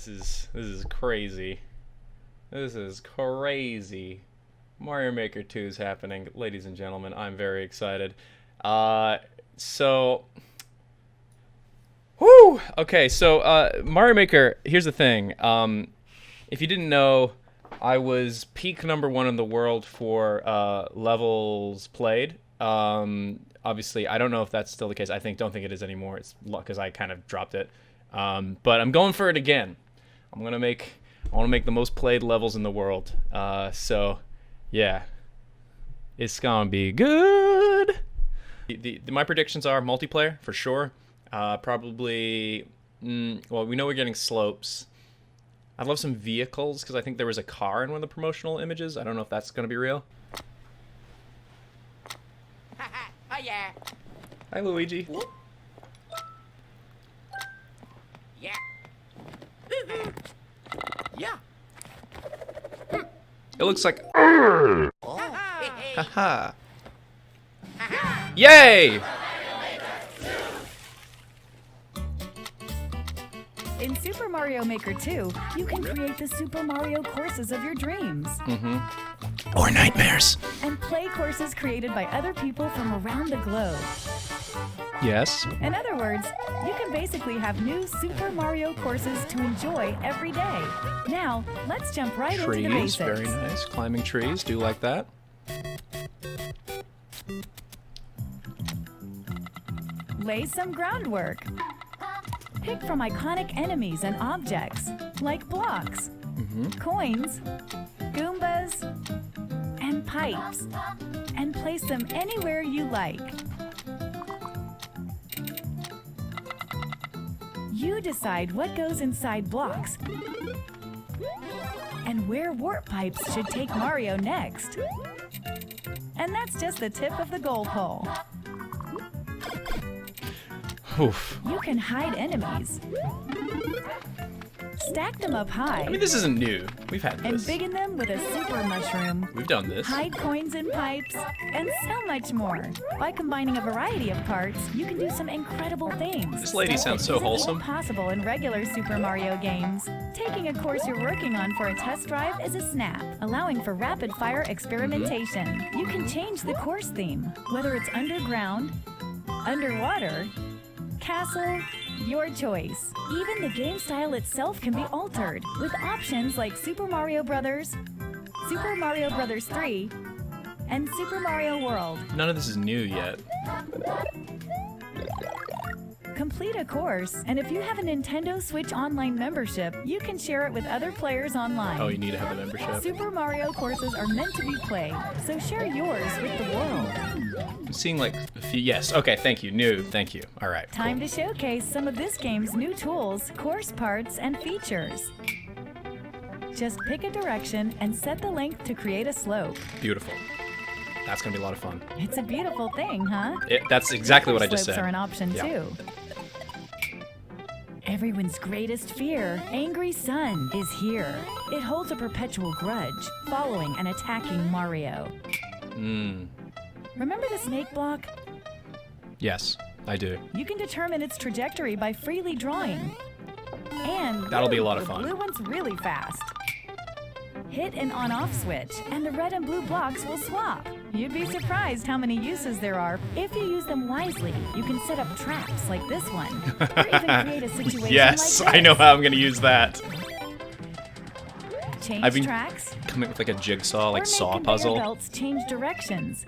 is crazy. This is crazy. Mario Maker 2 is happening, ladies and gentlemen. I'm very excited. Whoo! Okay, so Mario Maker. Here's the thing. If you didn't know, I was peak #1 in the world for levels played. Obviously, I don't know if that's still the case. Don't think it is anymore. It's because I kind of dropped it. But I'm going for it again. I want to make the most played levels in the world. So, yeah, it's gonna be good. My predictions are multiplayer for sure. Probably. Well, we know we're getting slopes. I'd love some vehicles because I think there was a car in one of the promotional images. I don't know if that's gonna be real. Oh yeah. Hi, Luigi. Yeah. Yeah. It looks like. Oh. Haha. Yay! In Super Mario Maker 2, you can create the Super Mario courses of your dreams. Or nightmares. And play courses created by other people from around the globe. Yes. In other words, you can basically have new Super Mario courses to enjoy every day. Now, let's jump right into the Trees, basics. very nice. Climbing trees, do like that. Lay some groundwork. Pick from iconic enemies and objects, like blocks, coins, Goombas, and pipes, and place them anywhere you like. You decide what goes inside blocks and where warp pipes should take Mario next. And that's just the tip of the goal pole. Oof. You can hide enemies. Stack them up high. I mean, this isn't new. We've had And this. biggin them with a super mushroom. We've done this. Hide coins in pipes, and so much more. By combining a variety of parts, you can do some incredible things. This lady sounds so Isn't wholesome. even possible in regular Super Mario games. Taking a course you're working on for a test drive is a snap, allowing for rapid-fire experimentation. You can change the course theme, whether it's underground, underwater, castle, your choice. Even the game style itself can be altered with options like Super Mario Brothers, Super Mario Brothers 3, and Super Mario World. None of this is new yet. Complete a course, and if you have a Nintendo Switch Online membership, you can share it with other players online. Oh, you need to have a membership. Super Mario courses are meant to be played, so share yours with the world. I'm seeing like a few. Yes. Okay. Thank you. New. Thank you. All right. Time Cool. to showcase some of this game's new tools, course parts, and features. Just pick a direction and set the length to create a slope. Beautiful. That's gonna be a lot of fun. It's a beautiful thing, huh? That's exactly what I just Slopes said. are an option Yeah. too. Everyone's greatest fear, Angry Sun, is here. It holds a perpetual grudge, following and attacking Mario. Remember the snake block? Yes, I do. You can determine its trajectory by freely drawing. And That'll be a lot of the fun. blue one's really fast. Hit an on-off switch, and the red and blue blocks will swap. You'd be surprised how many uses there are. If you use them wisely, you can set up traps like this one, or even create a situation Yes, like this. I know how I'm gonna use that. Change I've been tracks, coming with like a jigsaw, like or make saw conveyor puzzle. belts change directions.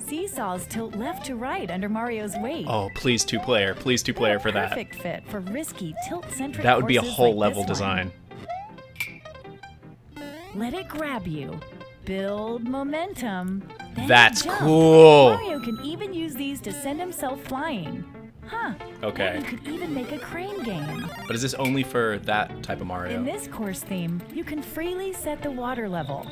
Seesaws tilt left to right under Mario's weight. Oh, please two-player. Please two-player for that. Perfect fit for risky tilt-centric That would be a courses whole like level this one. design. Let it grab you. Build momentum. Then That's jump. cool. Mario can even use these to send himself flying. Huh. Okay. And you could even make a crane game. But is this only for that type of Mario? In this course theme, you can freely set the water level.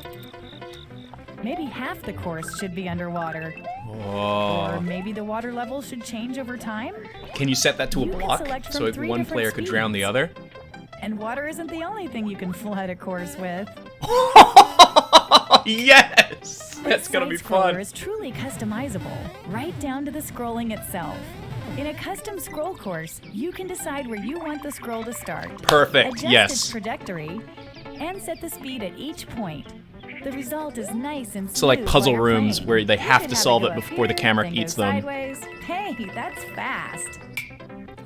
Maybe half the course should be underwater. Or Whoa. maybe the water level should change over time. Can you set that to a You can block select so from if 3 one different player could drown the speeds. other? And water isn't the only thing you can flood a course with. Yes! That's This gonna be side scroller fun. is truly customizable, right down to the scrolling itself. In a custom scroll course, you can decide where you want the scroll to start. Perfect. Adjust Yes. its trajectory and set the speed at each point. The result is nice and smooth. So like puzzle while you're rooms playing. where they You have can to have solve go it up before the here, camera then go eats them. Sideways. Hey, that's fast.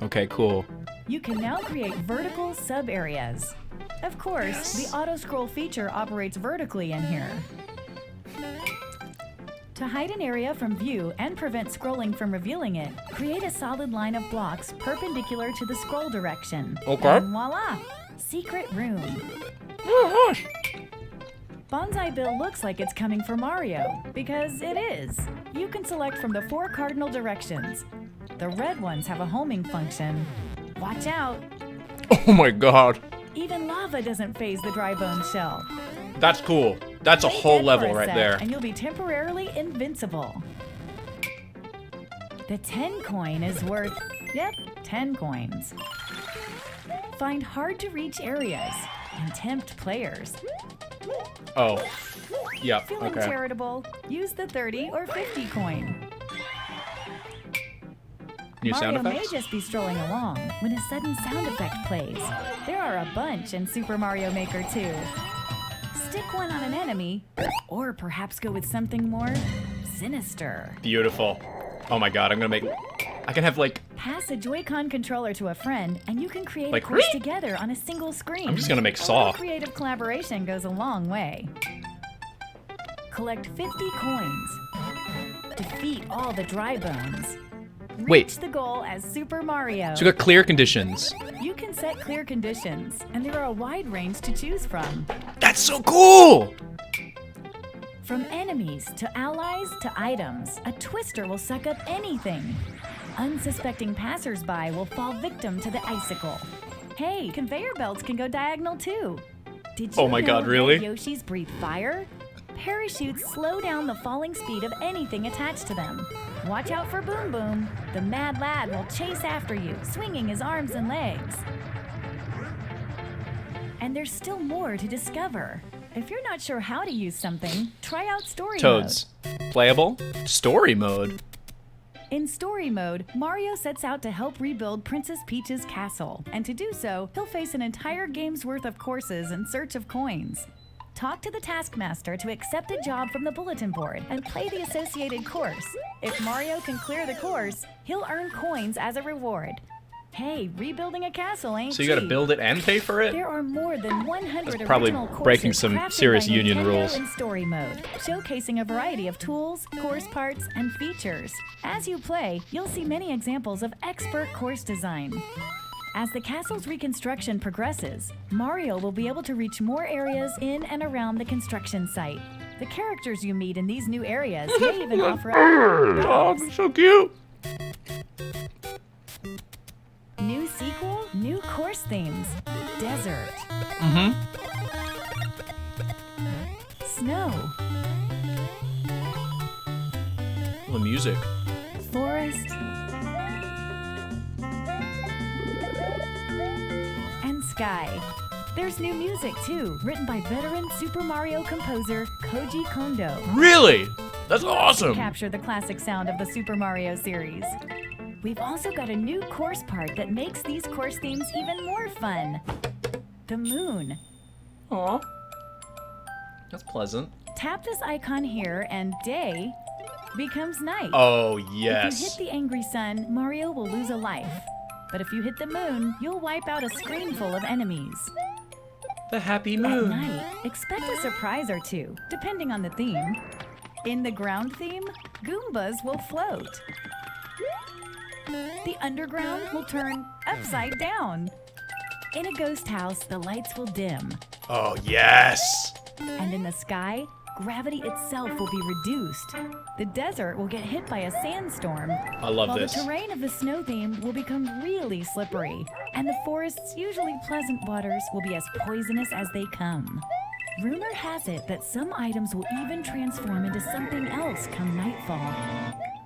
Okay, cool. You can now create vertical sub-areas. Of course, the auto-scroll feature operates vertically in here. To hide an area from view and prevent scrolling from revealing it, create a solid line of blocks perpendicular to the scroll direction. Okay. And voila! Secret room. Banzai Bill looks like it's coming for Mario, because it is. You can select from the 4 cardinal directions. The red ones have a homing function. Watch out! Oh my god. Even lava doesn't phase the dry bone shell. That's cool. That's a Play whole dead level for a right sec, there. And you'll be temporarily invincible. The 10 coin is worth, 10 coins. Find hard to reach areas and tempt players. Oh. Yep. Feeling Okay. charitable? Use the 30 or 50 coin. New sound Mario may effects? just be strolling along when a sudden sound effect plays. There are a bunch in Super Mario Maker 2. Stick one on an enemy, or perhaps go with something more sinister. Beautiful. Oh my god, I'm gonna make... I can have like... Pass a Joy-Con controller to a friend, and you can create Like, a course together on a single screen. I'm just gonna make A Saw. little creative collaboration goes a long way. Collect 50 coins. Defeat all the dry bones. Wait. Reach the goal as Super Mario. So we got clear conditions. You can set clear conditions, and there are a wide range to choose from. That's so cool! From enemies to allies to items, a twister will suck up anything. Unsuspecting passersby will fall victim to the icicle. Hey, conveyor belts can go diagonal too. Did you Oh my know God, that really? Yoshis breathe fire? Parachutes slow down the falling speed of anything attached to them. Watch out for Boom Boom. The mad lad will chase after you, swinging his arms and legs. And there's still more to discover. If you're not sure how to use something, try out Story Toads. Playable? Story mode. Mode. In Story Mode, Mario sets out to help rebuild Princess Peach's castle. And to do so, he'll face an entire game's worth of courses in search of coins. Talk to the Taskmaster to accept a job from the bulletin board and play the associated course. If Mario can clear the course, he'll earn coins as a reward. Hey, rebuilding a castle ain't So you gotta cheap. build it and pay for it? There are more than 100 That's probably original courses breaking some crafted serious by union Nintendo rules. in Story Mode, showcasing a variety of tools, course parts, and features. As you play, you'll see many examples of expert course design. As the castle's reconstruction progresses, Mario will be able to reach more areas in and around the construction site. The characters you meet in these new areas may even offer up Oh, dogs. so cute. New sequel, new course themes. Desert. Snow. The music. Forest. And sky. There's new music too, written by veteran Super Mario composer Koji Kondo. Really? That's awesome. Capture the classic sound of the Super Mario series. We've also got a new course part that makes these course themes even more fun. The moon. Aw. That's pleasant. Tap this icon here and day becomes night. Oh, If you yes. hit the angry sun, Mario will lose a life. But if you hit the moon, you'll wipe out a screen full of enemies. The happy At moon. night, expect a surprise or two, depending on the theme. In the ground theme, Goombas will float. The underground will turn upside down. In a ghost house, the lights will dim. Oh, yes. And in the sky, gravity itself will be reduced. The desert will get hit by a sandstorm. I love While this. the terrain of the snow theme will become really slippery. And the forest's usually pleasant waters will be as poisonous as they come. Rumor has it that some items will even transform into something else come nightfall.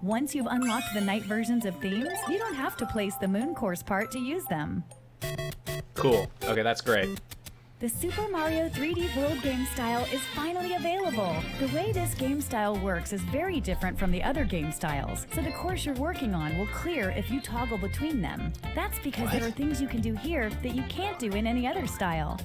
Once you've unlocked the night versions of themes, you don't have to place the moon course part to use them. Cool. Okay, that's great. The Super Mario 3D World game style is finally available. The way this game style works is very different from the other game styles, so the course you're working on will clear if you toggle between them. That's because there are things you can do here that you can't do in any other style.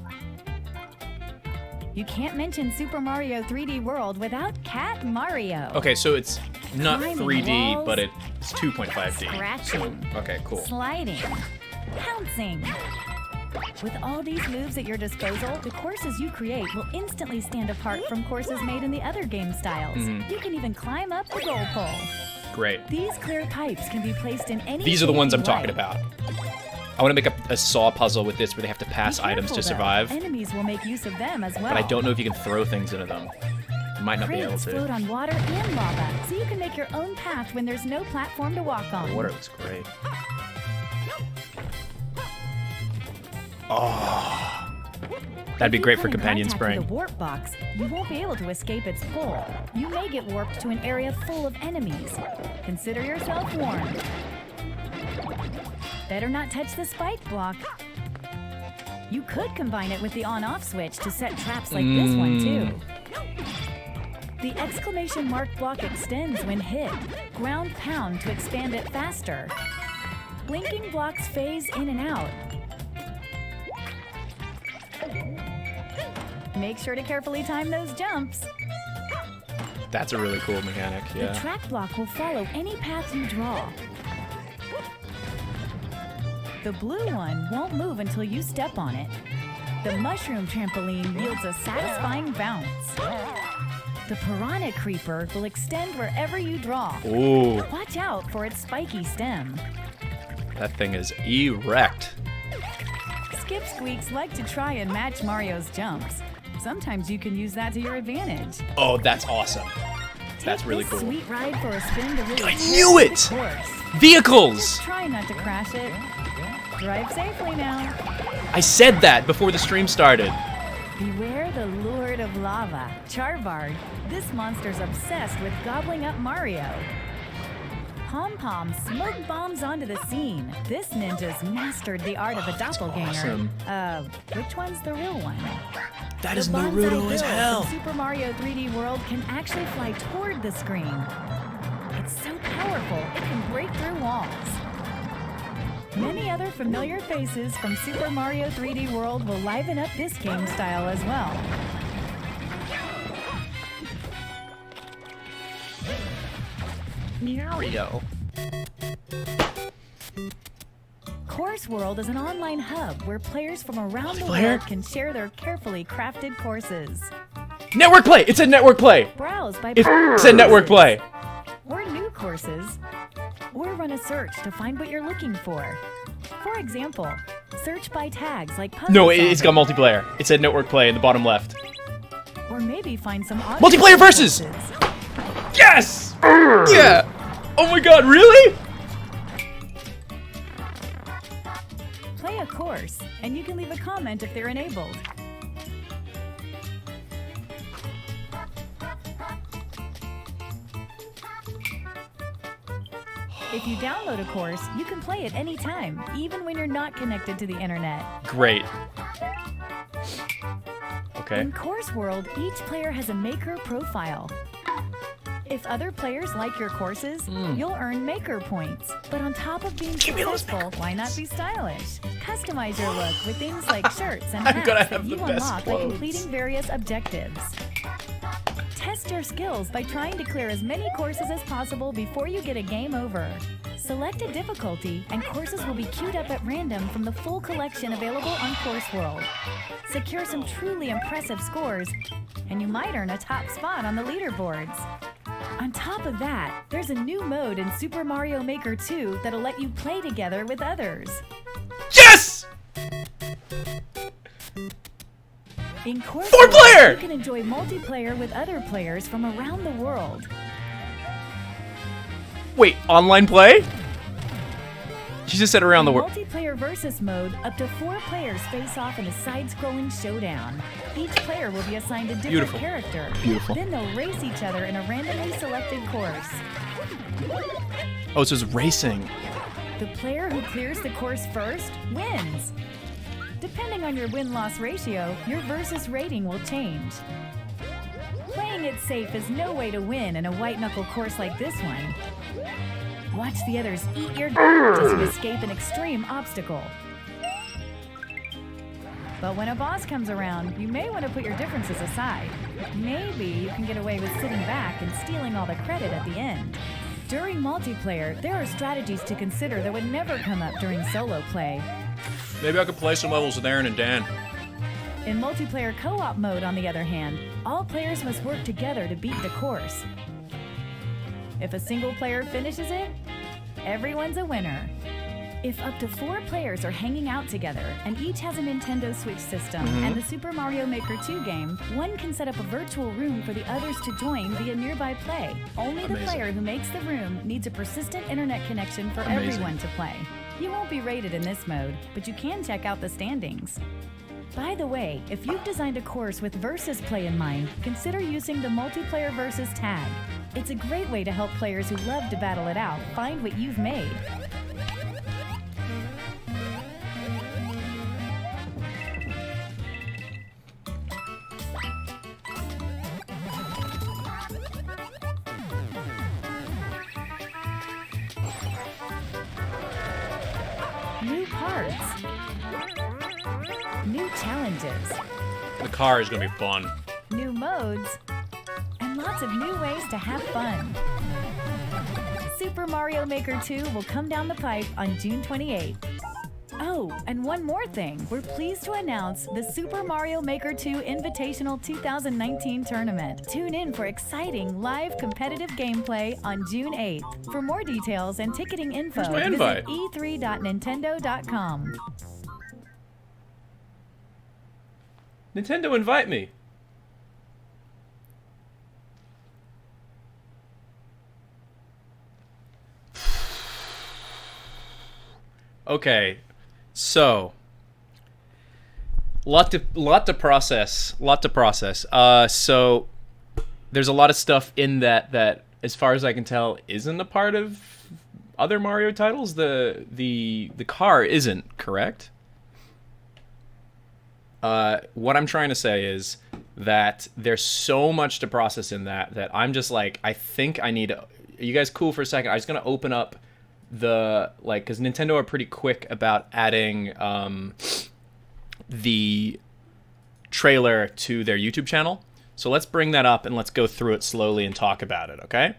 You can't mention Super Mario 3D World without Cat Mario. Okay, so it's not Climbing 3D, walls, but it's 2.5D. Scratching. So, okay, cool. Sliding. Pouncing. With all these moves at your disposal, the courses you create will instantly stand apart from courses made in the other game styles. You can even climb up the goal pole. Great. These clear pipes can be placed in any These are the ones shape I'm you talking like. about. I want to make a saw puzzle with this where they have to pass Be items careful, to though. survive, Enemies will make use of them as well. but I don't know if you can throw things into them. You might not be able Crates float to. on water and lava, so you can make your own path when there's no platform to walk on. The water looks great. Oh, that'd be If you great come for in companion contact with spring. the warp box, you won't be able to escape its pull. You may get warped to an area full of enemies. Consider yourself warned. Better not touch the spike block. You could combine it with the on-off switch to set traps like this one too. The exclamation mark block extends when hit. Ground pound to expand it faster. Blinking blocks phase in and out. Make sure to carefully time those jumps. That's a really cool mechanic, The yeah. track block will follow any path you draw. The blue one won't move until you step on it. The mushroom trampoline yields a satisfying bounce. The piranha creeper will extend wherever you draw. Ooh, Watch out for its spiky stem. that thing is erect. Skip Squeaks like to try and match Mario's jumps. Sometimes you can use that to your advantage. Oh, that's awesome. That's Take really this cool. sweet ride for a spin to really I feel knew the it! course. Vehicles! Try not to crash it. Drive safely now. I said that before the stream started. Beware the Lord of Lava, Charbard. This monster's obsessed with gobbling up Mario. Pom Pom smoke bombs onto the scene. This ninja's mastered the art of a doppelganger. awesome. Which one's the real one? That The is BANZAI Naruto as Bill hell. from Super Mario 3D World can actually fly toward the screen. It's so powerful, it can break through walls. Many other familiar faces from Super Mario 3D World will liven up this game style as well. Mario. Course World is an online hub where players from around the Multiplayer? world can share their carefully crafted courses. Network play! It said network play! Browse by It said network play! or new courses, or run a search to find what you're looking for. For example, search by tags like puzzle No, it's got solving, multiplayer. It said network play in the bottom left. or maybe find some audio Multiplayer versus! courses. Yes! Yeah! Oh my god, really? Play a course, and you can leave a comment if they're enabled. If you download a course, you can play it anytime, even when you're not connected to the internet. Great. Okay. In Course World, each player has a maker profile. If other players like your courses, you'll earn maker points. But on top of being Give me those successful, maker why not be stylish? Customize your look with things like shirts and I'm hats gonna that have you the best unlock by clothes. completing various objectives. Test your skills by trying to clear as many courses as possible before you get a game over. Select a difficulty, and courses will be queued up at random from the full collection available on Course World. Secure some truly impressive scores, and you might earn a top spot on the leaderboards. On top of that, there's a new mode in Super Mario Maker 2 that'll let you play together with others. Yes! In Course Four World, player! you can enjoy multiplayer with other players from around the world. Wait, online play? She just said around the In world. multiplayer versus mode, up to 4 players face off in a side-scrolling showdown. Each player will be assigned a different Beautiful. character. Beautiful. Then they'll race each other in a randomly selected course. Oh, so it's racing. The player who clears the course first wins. Depending on your win-loss ratio, your versus rating will change. Playing it safe is no way to win in a white-knuckle course like this one. Watch the others eat your as you escape an extreme obstacle. But when a boss comes around, you may want to put your differences aside. Maybe you can get away with sitting back and stealing all the credit at the end. During multiplayer, there are strategies to consider that would never come up during solo play. Maybe I could play some levels with Aaron and Dan. In multiplayer co-op mode, on the other hand, all players must work together to beat the course. If a single player finishes it, everyone's a winner. If up to 4 players are hanging out together and each has a Nintendo Switch system and the Super Mario Maker 2 game, one can set up a virtual room for the others to join via nearby play. Only the player who makes the room needs a persistent internet connection for everyone to play. You won't be rated in this mode, but you can check out the standings. By the way, if you've designed a course with versus play in mind, consider using the multiplayer versus tag. It's a great way to help players who love to battle it out find what you've made. New parts. New challenges. The car is gonna be fun. New modes. And lots of new ways to have fun. Super Mario Maker 2 will come down the pipe on June 28th. Oh, and one more thing. We're pleased to announce the Super Mario Maker 2 Invitational 2019 tournament. Tune in for exciting live competitive gameplay on June 8th. For more details and ticketing info, Where's my visit invite? e3.nintendo.com. Nintendo, invite me. Okay, so lot to process. So there's a lot of stuff in that, as far as I can tell, isn't a part of other Mario titles. The car isn't, correct? What I'm trying to say is that there's so much to process in that I'm just like, I think I need to... Are you guys cool for a second? I'm just gonna open up because Nintendo are pretty quick about adding the trailer to their YouTube channel. So let's bring that up and let's go through it slowly and talk about it, okay?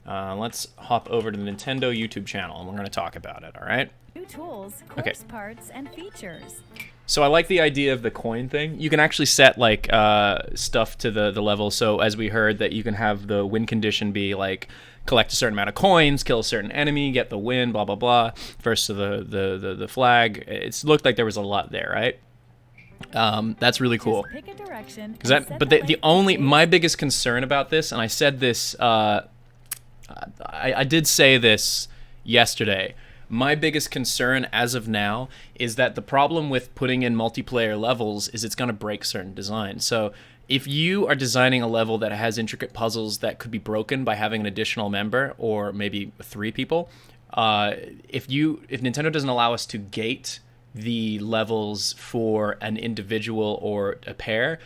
Let's hop over to the Nintendo YouTube channel and we're going to talk about it, all right? New tools, course parts, and features. So I like the idea of the coin thing. You can actually set like stuff to the level. So as we heard, that you can have the win condition be like collect a certain amount of coins, kill a certain enemy, get the win, blah blah blah. First to the flag. It looked like there was a lot there, right? That's really cool. Just pick a direction. But the only my biggest concern about this, and I said this, I did say this yesterday. My biggest concern as of now is that the problem with putting in multiplayer levels is it's going to break certain designs. So if you are designing a level that has intricate puzzles that could be broken by having an additional member or maybe 3 people, if Nintendo doesn't allow us to gate the levels for an individual or a pair,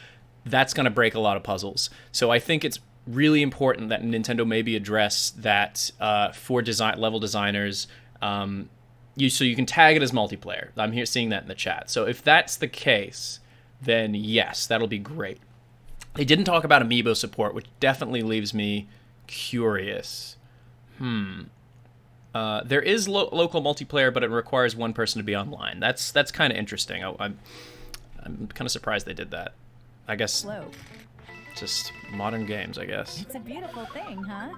that's going to break a lot of puzzles. So I think it's really important that Nintendo maybe address that for level designers. So you can tag it as multiplayer. I'm here seeing that in the chat. So if that's the case, then yes, that'll be great. They didn't talk about amiibo support, which definitely leaves me curious. There is local multiplayer, but it requires one person to be online. That's kind of interesting. I'm kind of surprised they did that. I guess Slope. Just modern games, I guess. It's a beautiful thing, huh?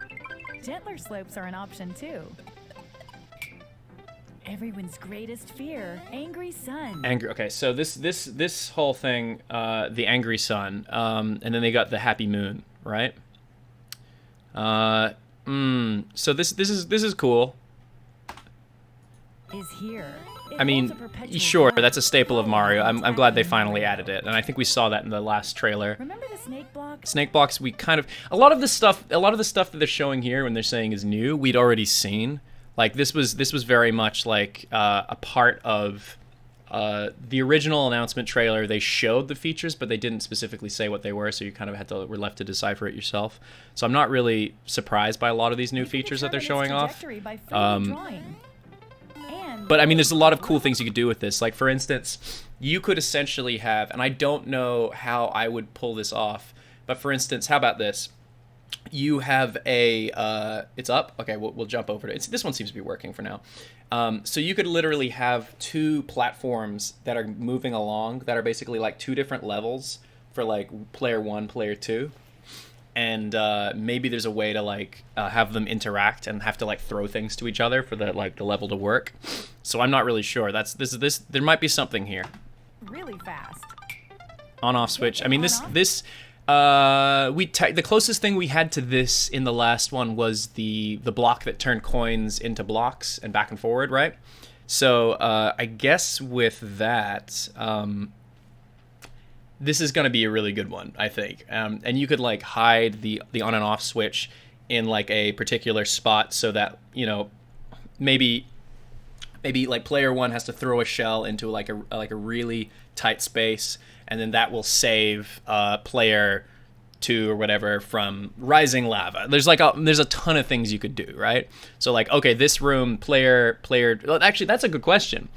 Gentler slopes are an option too. Everyone's greatest fear, angry sun. Okay, so this whole thing, the angry sun, and then they got the happy moon, right? So this is cool. Is here. I mean, sure, that's a staple of Mario. I'm glad they finally added it, and I think we saw that in the last trailer. Remember the snake blocks? Snake blocks, we kind of a lot of the stuff that they're showing here when they're saying is new, we'd already seen. Like this was very much like a part of the original announcement trailer, they showed the features, but they didn't specifically say what they were, so you kind of were left to decipher it yourself. So I'm not really surprised by a lot of these new features that they're showing off. But I mean, there's a lot of cool things you could do with this. Like, for instance, you could essentially have, and I don't know how I would pull this off, but for instance, how about this? You have a, it's up? Okay, we'll jump over to it. This one seems to be working for now. So you could literally have two platforms that are moving along that are basically like two different levels for like player 1, player 2. And maybe there's a way to like have them interact and have to like throw things to each other for the level to work. So I'm not really sure. This there might be something here. Really fast. On-off switch. I mean, the closest thing we had to this in the last one was the block that turned coins into blocks and back and forward, right? So I guess with that, this is going to be a really good one, I think. And you could like hide the on and off switch in like a particular spot so that, you know, maybe like player 1 has to throw a shell into like a really tight space, and then that will save player 2 or whatever from rising lava. There's a ton of things you could do, right? So like, okay, this room player well, actually, that's a good question.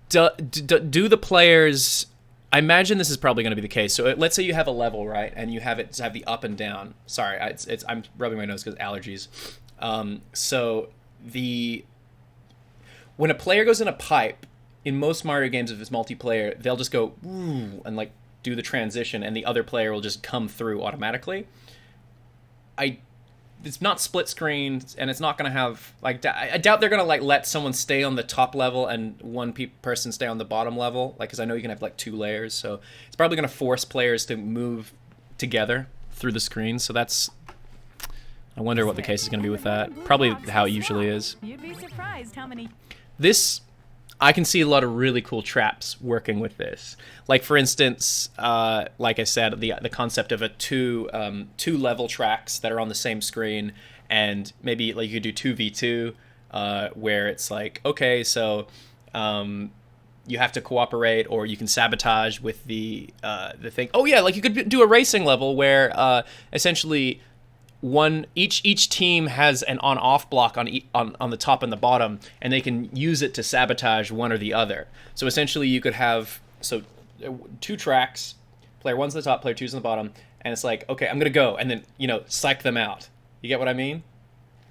Do the players, I imagine this is probably going to be the case. So let's say you have a level, right, and you have the up and down. Sorry, I'm rubbing my nose because allergies. So when a player goes in a pipe, in most Mario games, if it's multiplayer, they'll just go ooh, and like do the transition, and the other player will just come through automatically. It's not split screen, and it's not going to have like I doubt they're going to like let someone stay on the top level and one person stay on the bottom level, like, because I know you can have like 2 layers, so it's probably going to force players to move together through the screen. So I wonder what the case is going to be with that. Probably how it usually is. You'd be surprised how many. This, I can see a lot of really cool traps working with this. Like, for instance, like I said, the concept of a two level tracks that are on the same screen, and maybe like you could do 2v2, where it's like, okay, so you have to cooperate, or you can sabotage with the thing. Oh yeah, like you could do a racing level where essentially each team has an on-off block on the top and the bottom, and they can use it to sabotage one or the other. So essentially you could have 2 tracks, player 1's on the top, player 2's on the bottom, and it's like, okay, I'm gonna go, and then, you know, psych them out. You get what I mean?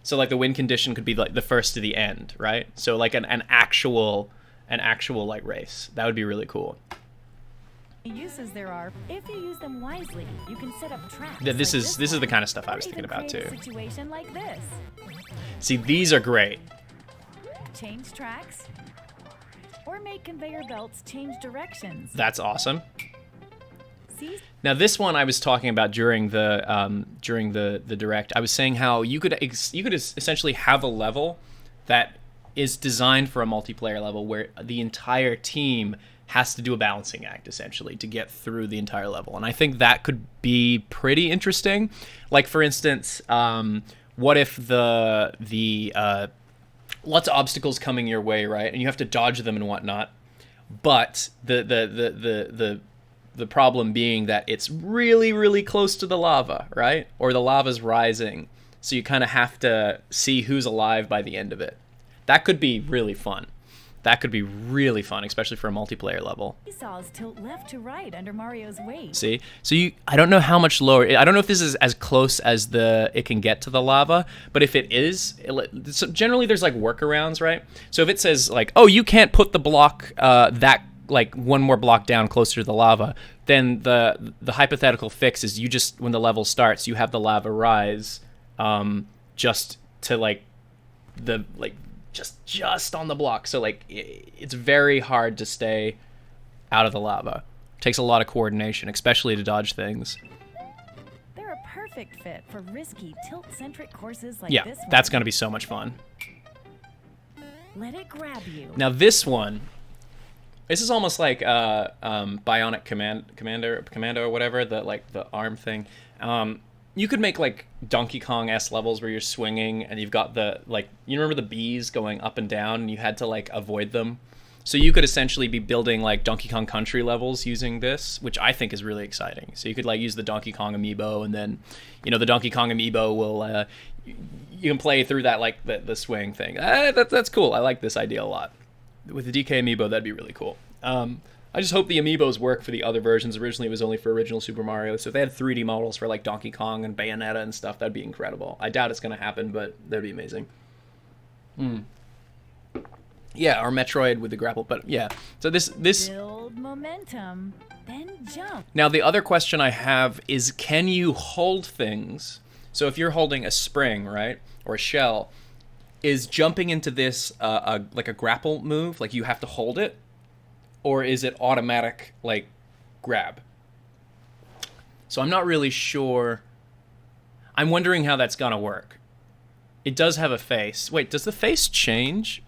So like the win condition could be like the first to the end, right? So like an actual like race. That would be really cool. Uses there are. If you use them wisely, you can set up traps. This is the kind of stuff I was thinking about too. Situation like this. See, these are great. Change tracks, or make conveyor belts change directions. That's awesome. See? Now this one I was talking about during the direct. I was saying how you could essentially have a level that is designed for a multiplayer level where the entire team has to do a balancing act, essentially, to get through the entire level. And I think that could be pretty interesting. Like, for instance, what if the lots of obstacles coming your way, right? And you have to dodge them and whatnot. But the problem being that it's really, really close to the lava, right? Or the lava's rising. So you kind of have to see who's alive by the end of it. That could be really fun. That could be really fun, especially for a multiplayer level. Seesaws tilt left to right under Mario's weight. See? So I don't know how much lower. I don't know if this is as close as it can get to the lava, but if it is, so generally there's like workarounds, right? So if it says like, oh, you can't put the block that like one more block down closer to the lava, then the hypothetical fix is you just, when the level starts, you have the lava rise just to like the like just on the block. So like it's very hard to stay out of the lava. It takes a lot of coordination, especially to dodge things. They're a perfect fit for risky tilt-centric courses like this one. Yeah, that's going to be so much fun. Let it grab you. Now this is almost like Bionic Commando or whatever, the arm thing. You could make like Donkey Kong-esque levels where you're swinging and you've got you remember the bees going up and down and you had to like avoid them. So you could essentially be building like Donkey Kong Country levels using this, which I think is really exciting. So you could like use the Donkey Kong amiibo, and then, you know, the Donkey Kong amiibo will you can play through that like the swing thing. That's cool. I like this idea a lot. With the DK amiibo, that'd be really cool. I just hope the amiibos work for the other versions. Originally, it was only for original Super Mario. So if they had 3D models for like Donkey Kong and Bayonetta and stuff, that'd be incredible. I doubt it's going to happen, but that'd be amazing. Yeah, or Metroid with the grapple, but yeah. So this Build momentum, then jump. Now the other question I have is, can you hold things? So if you're holding a spring, right, or a shell, is jumping into this like a grapple move? Like you have to hold it, or is it automatic like grab? So I'm not really sure. I'm wondering how that's gonna work. It does have a face. Wait, does the face change?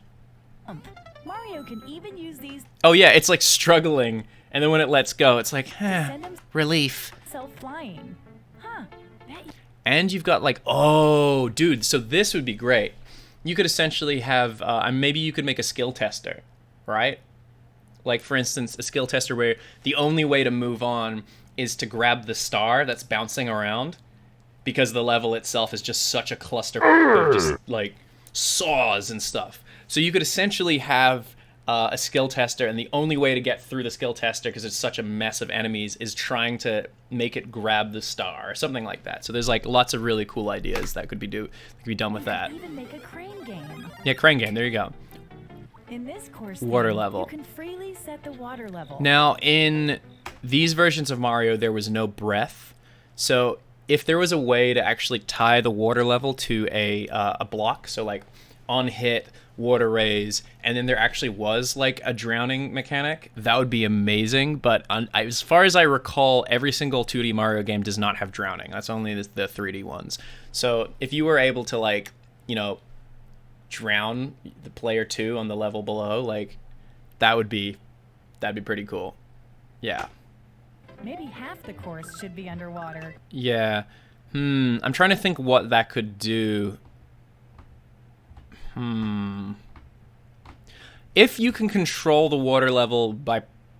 Mario can even use these Oh yeah, it's like struggling, and then when it lets go, it's like, send relief. himself flying. Huh. Bet you And you've got like, oh, dude, so this would be great. You could essentially have, maybe you could make a skill tester, right? Like, for instance, a skill tester where the only way to move on is to grab the star that's bouncing around, because the level itself is just such a cluster of just, like, saws and stuff. So you could essentially have a skill tester, and the only way to get through the skill tester, because it's such a mess of enemies, is trying to make it grab the star, or something like that. So there's, like, lots of really cool ideas that could be done with that. even make a crane game. Yeah, crane game, there you go. In this course, Water theme, level. You can freely set the water level. Now, in these versions of Mario, there was no breath. So if there was a way to actually tie the water level to a block, so like on hit, water raise, and then there actually was like a drowning mechanic, that would be amazing. But as far as I recall, every single 2D Mario game does not have drowning. That's only the 3D ones. So if you were able to, like, you know, drown the player 2 on the level below, like, that'd be pretty cool. Yeah. Maybe half the course should be underwater. Yeah. I'm trying to think what that could do. If you can control the water level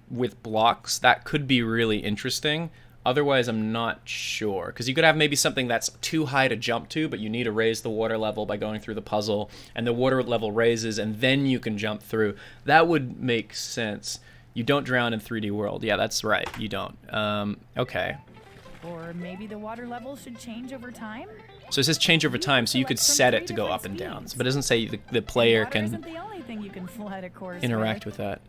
with blocks, that could be really interesting. Otherwise, I'm not sure. Because you could have maybe something that's too high to jump to, but you need to raise the water level by going through the puzzle, and the water level raises, and then you can jump through. That would make sense. You don't drown in 3D World. Yeah, that's right. You don't. Okay. Or maybe the water level should change over time? So it says change over time, so you could set it to go up and down. But it doesn't say the player Water can isn't the only thing you can flood a course interact with that.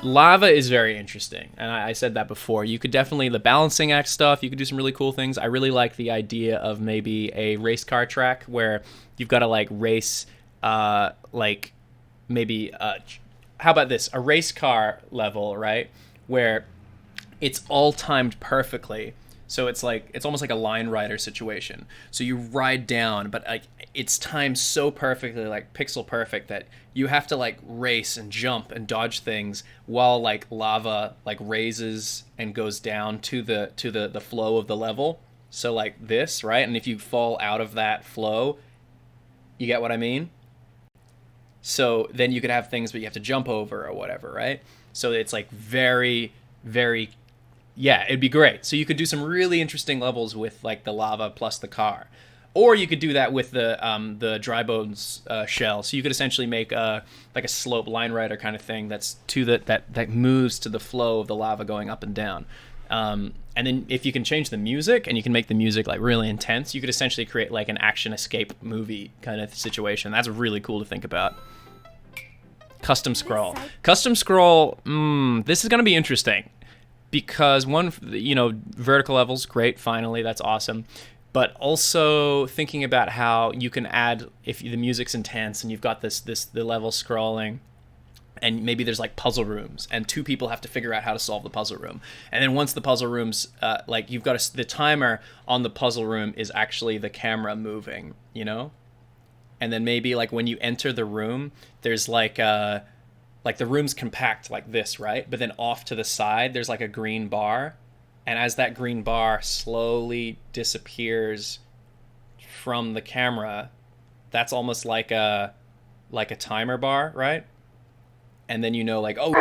Lava is very interesting, and I said that before. You could definitely, the balancing act stuff, you could do some really cool things. I really like the idea of maybe a race car track where you've got to, like, race, like, maybe, how about this? A race car level, right? Where it's all timed perfectly. So it's like, it's almost like a line rider situation. So you ride down, but like it's timed so perfectly, like pixel perfect, that you have to like race and jump and dodge things while like lava like raises and goes down to the flow of the level. So like this, right? And if you fall out of that flow, you get what I mean? So then you could have things but you have to jump over or whatever, right? So it's like very, very, yeah, it'd be great. So you could do some really interesting levels with like the lava plus the car. Or you could do that with the dry bones shell. So you could essentially make like a slope line rider kind of thing that's that moves to the flow of the lava going up and down. And then if you can change the music and you can make the music like really intense, you could essentially create like an action escape movie kind of situation. That's really cool to think about. Custom scroll. Custom scroll, this is going to be interesting. Because one, you know, vertical levels, great, finally, that's awesome. But also thinking about how you can add, if the music's intense and you've got the level scrolling, and maybe there's like puzzle rooms, and two people have to figure out how to solve the puzzle room. And then once the puzzle room's, like you've got the timer on the puzzle room is actually the camera moving, you know? And then maybe like when you enter the room, there's like the room's compact like this, right? But then off to the side, there's like a green bar. And as that green bar slowly disappears from the camera, that's almost like a timer bar, right? and then you know, like, oh,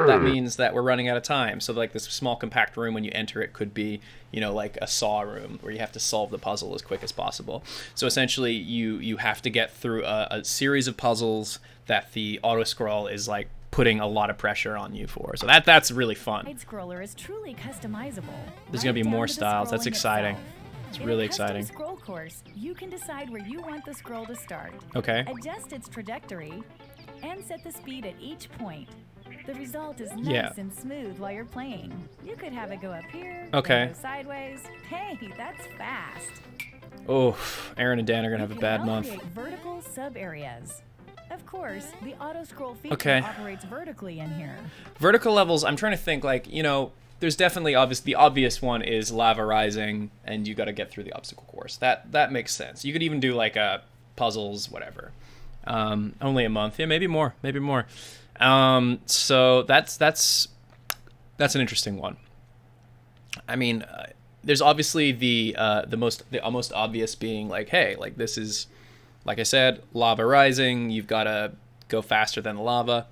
that means that we're running out of time. So like this small compact room, when you enter it, could be, you know, like a saw room where you have to solve the puzzle as quick as possible. So essentially you have to get through a series of puzzles that the auto scroll is like putting a lot of pressure on you for. So that's really fun. Side scroller is truly customizable. There's gonna be more styles. That's exciting. It's really exciting. In a custom scroll course, you can decide where you want the scroll to start. Okay. Adjust its trajectory and set the speed at each point. The result is nice Yeah. and smooth while you're playing. You could have it go up here, Okay. then go sideways. Hey, that's fast. Oh, Aaron and Dan are gonna have a You bad can now month. create vertical sub areas. Of course, the auto scroll feature Okay. operates vertically in here. Vertical levels, I'm trying to think, like, you know, there's definitely the obvious one is lava rising, and you got to get through the obstacle course. That makes sense. You could even do like puzzles, whatever. Only a month, yeah, maybe more. So that's an interesting one. I mean, there's obviously the most obvious being like, hey, like this is, like I said, lava rising. You've got to go faster than the lava.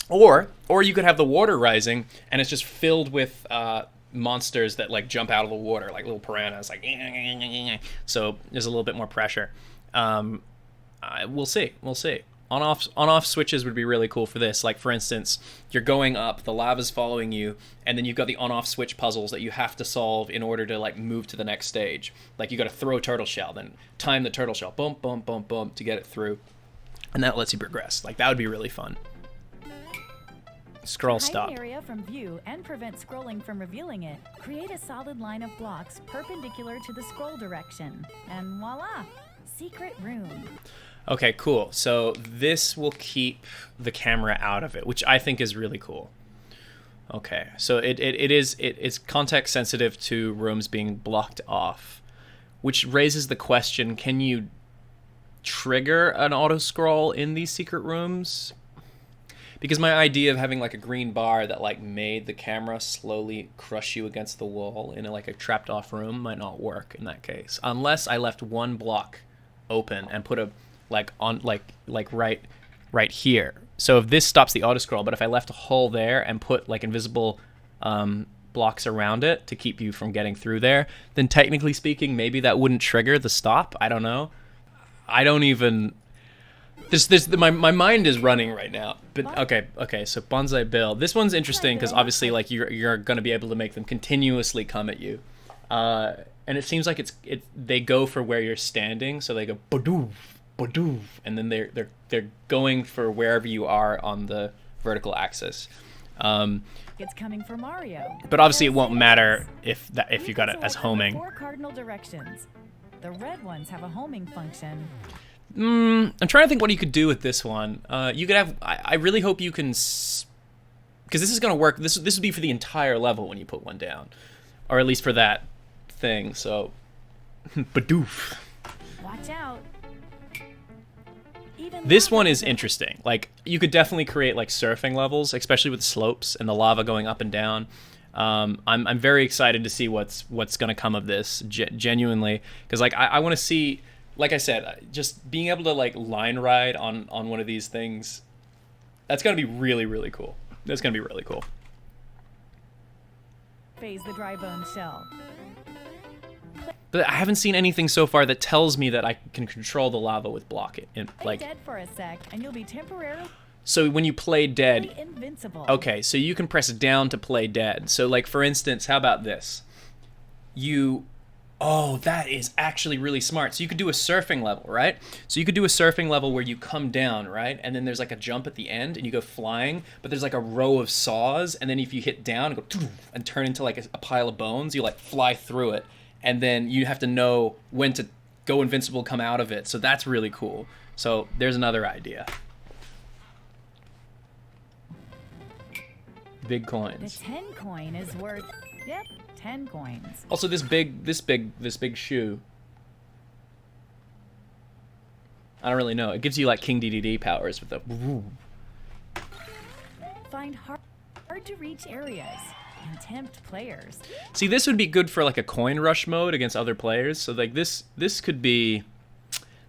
Or you could have the water rising, and it's just filled with monsters that like jump out of the water, like little piranhas, like. So there's a little bit more pressure. We'll see. On-off switches would be really cool for this. Like for instance, you're going up, the lava's following you, and then you've got the on-off switch puzzles that you have to solve in order to like move to the next stage. Like you got to throw a turtle shell, then time the turtle shell, boom, boom, boom, boom, to get it through, and that lets you progress. Like that would be really fun. Scroll To hide stop. an area from view and prevent scrolling from revealing it, create a solid line of blocks perpendicular to the scroll direction. And voila! Secret room. Okay, cool. So this will keep the camera out of it, which I think is really cool. Okay, so it's context sensitive to rooms being blocked off, which raises the question, can you trigger an auto scroll in these secret rooms? Because my idea of having like a green bar that like made the camera slowly crush you against the wall in like a trapped off room might not work in that case, unless I left one block open and put a like on like right here. So if this stops the auto scroll, but if I left a hole there and put like invisible blocks around it to keep you from getting through there, then technically speaking, maybe that wouldn't trigger the stop. I don't know. I don't even. My mind is running right now. But okay. So BANZAI Bill. This one's interesting because obviously like you're gonna be able to make them continuously come at you, and it seems like they go for where you're standing. So they go badoof, badoof, and then they're going for wherever you are on the vertical axis. It's coming for Mario. But obviously it won't matter if you got it as Select the homing. 4 cardinal directions. The red ones have a homing function. I'm trying to think what you could do with this one. You could have. I really hope you can, because this is gonna work. This would be for the entire level when you put one down, or at least for that thing. So, badoof. Watch out. Even This lava one is has a- interesting. Like you could definitely create like surfing levels, especially with slopes and the lava going up and down. I'm very excited to see what's gonna come of this. Genuinely, because like I want to see. Like I said, just being able to like line ride on one of these things, that's gonna be really, really cool. That's gonna be really cool. Phase the dry bone shell. But I haven't seen anything so far that tells me that I can control the lava with block it. And, Play like, dead for a sec, and you'll be temporarily so when you play dead, invincible. okay, so you can press down to play dead. So like for instance, how about this? Oh, that is actually really smart. So you could do a surfing level, right? So you could do a surfing level where you come down, right? And then there's like a jump at the end and you go flying, but there's like a row of saws. And then if you hit down and go and turn into like a pile of bones, you like fly through it. And then you have to know when to go invincible, come out of it. So that's really cool. So there's another idea. Big The coins. 10 coin is worth, 10 coins. Also, this big shoe. I don't really know. It gives you like King DDD powers with the. Find hard to reach areas and tempt players. See, this would be good for like a coin rush mode against other players. So like this could be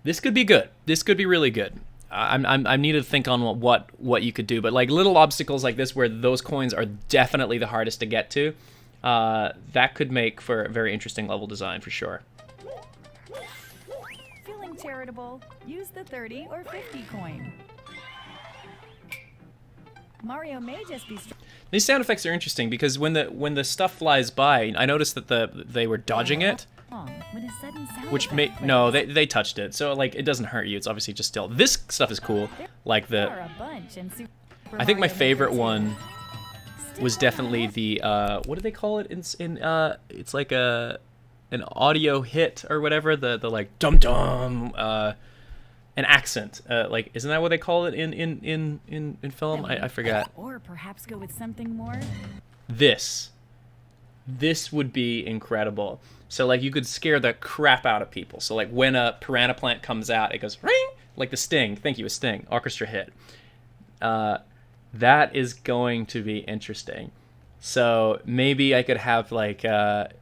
good. This could be really good. I need to think on what you could do, but like little obstacles like this where those coins are definitely the hardest to get to, that could make for a very interesting level design for sure. Feeling charitable? Use the 30 or 50 coin. Mario may just be. These sound effects are interesting because when the stuff flies by, I noticed that they were dodging it. When a sudden sound Which effect no, plays. they touched it, so like it doesn't hurt you. It's obviously just still. This stuff is cool. Like There are a bunch in Super I think my Mario favorite Maker 2. one Stick was around. definitely the what do they call it in it's like an audio hit or whatever, the like dum dum an accent, like isn't that what they call it in film? I forgot. Or perhaps go with something more. This would be incredible. So like you could scare the crap out of people. So like when a piranha plant comes out, it goes ring, like the Sting. Thank you, a Sting orchestra hit. That is going to be interesting. So maybe I could have like maybe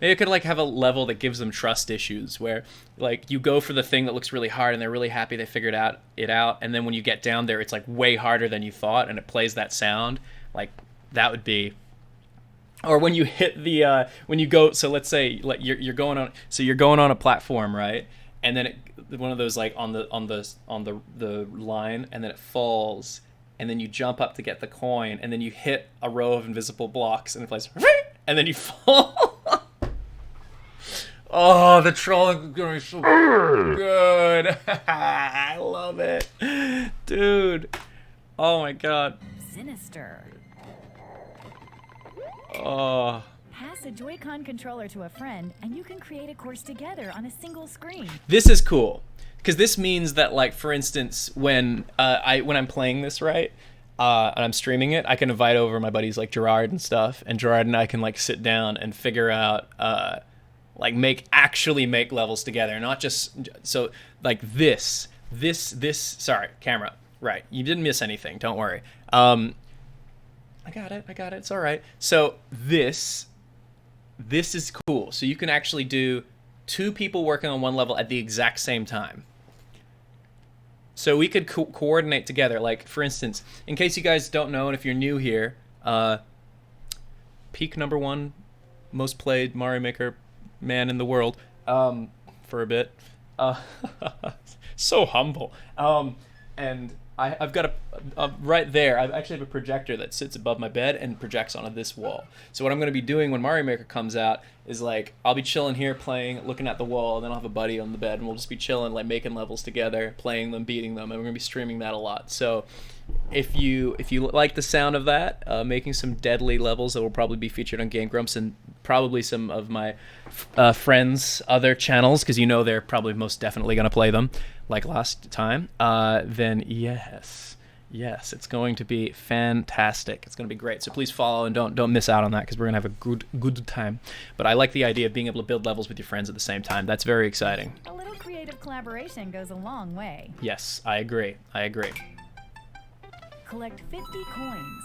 I could like have a level that gives them trust issues where like you go for the thing that looks really hard and they're really happy they figured it out, and then when you get down there it's like way harder than you thought and it plays that sound. Like that would be. Or when you hit the when you go, so let's say like you're going on a platform, right? And then one of those like on the line, and then it falls, and then you jump up to get the coin, and then you hit a row of invisible blocks, and it plays, and then you fall. Oh, the trolling is gonna be so good. I love it, dude. Oh my god. Sinister. Oh. Pass a Joy-Con controller to a friend, and you can create a course together on a single screen. This is cool because this means that, like, for instance, when I'm playing this, right, and I'm streaming it, I can invite over my buddies like Gerard and stuff, and Gerard and I can like sit down and figure out like actually make levels together, not just so like this. Sorry, camera. Right, you didn't miss anything. Don't worry. I got it. It's all right. So this is cool. So you can actually do two people working on one level at the exact same time. So we could coordinate together. Like, for instance, in case you guys don't know, and if you're new here, peak #1 most played Mario Maker man in the world for a bit. So humble. And I've got a right there. I actually have a projector that sits above my bed and projects onto this wall. So what I'm going to be doing when Mario Maker comes out is like I'll be chilling here, playing, looking at the wall, and then I'll have a buddy on the bed, and we'll just be chilling, like making levels together, playing them, beating them, and we're going to be streaming that a lot. So if you like the sound of that, making some deadly levels that will probably be featured on Game Grumps and probably some of my friends' other channels, because you know they're probably most definitely going to play them like last time, then yes, it's going to be fantastic. It's going to be great. So please follow and don't miss out on that, because we're going to have a good time. But I like the idea of being able to build levels with your friends at the same time. That's very exciting. A little creative collaboration goes a long way. Yes, I agree. Collect 50 coins.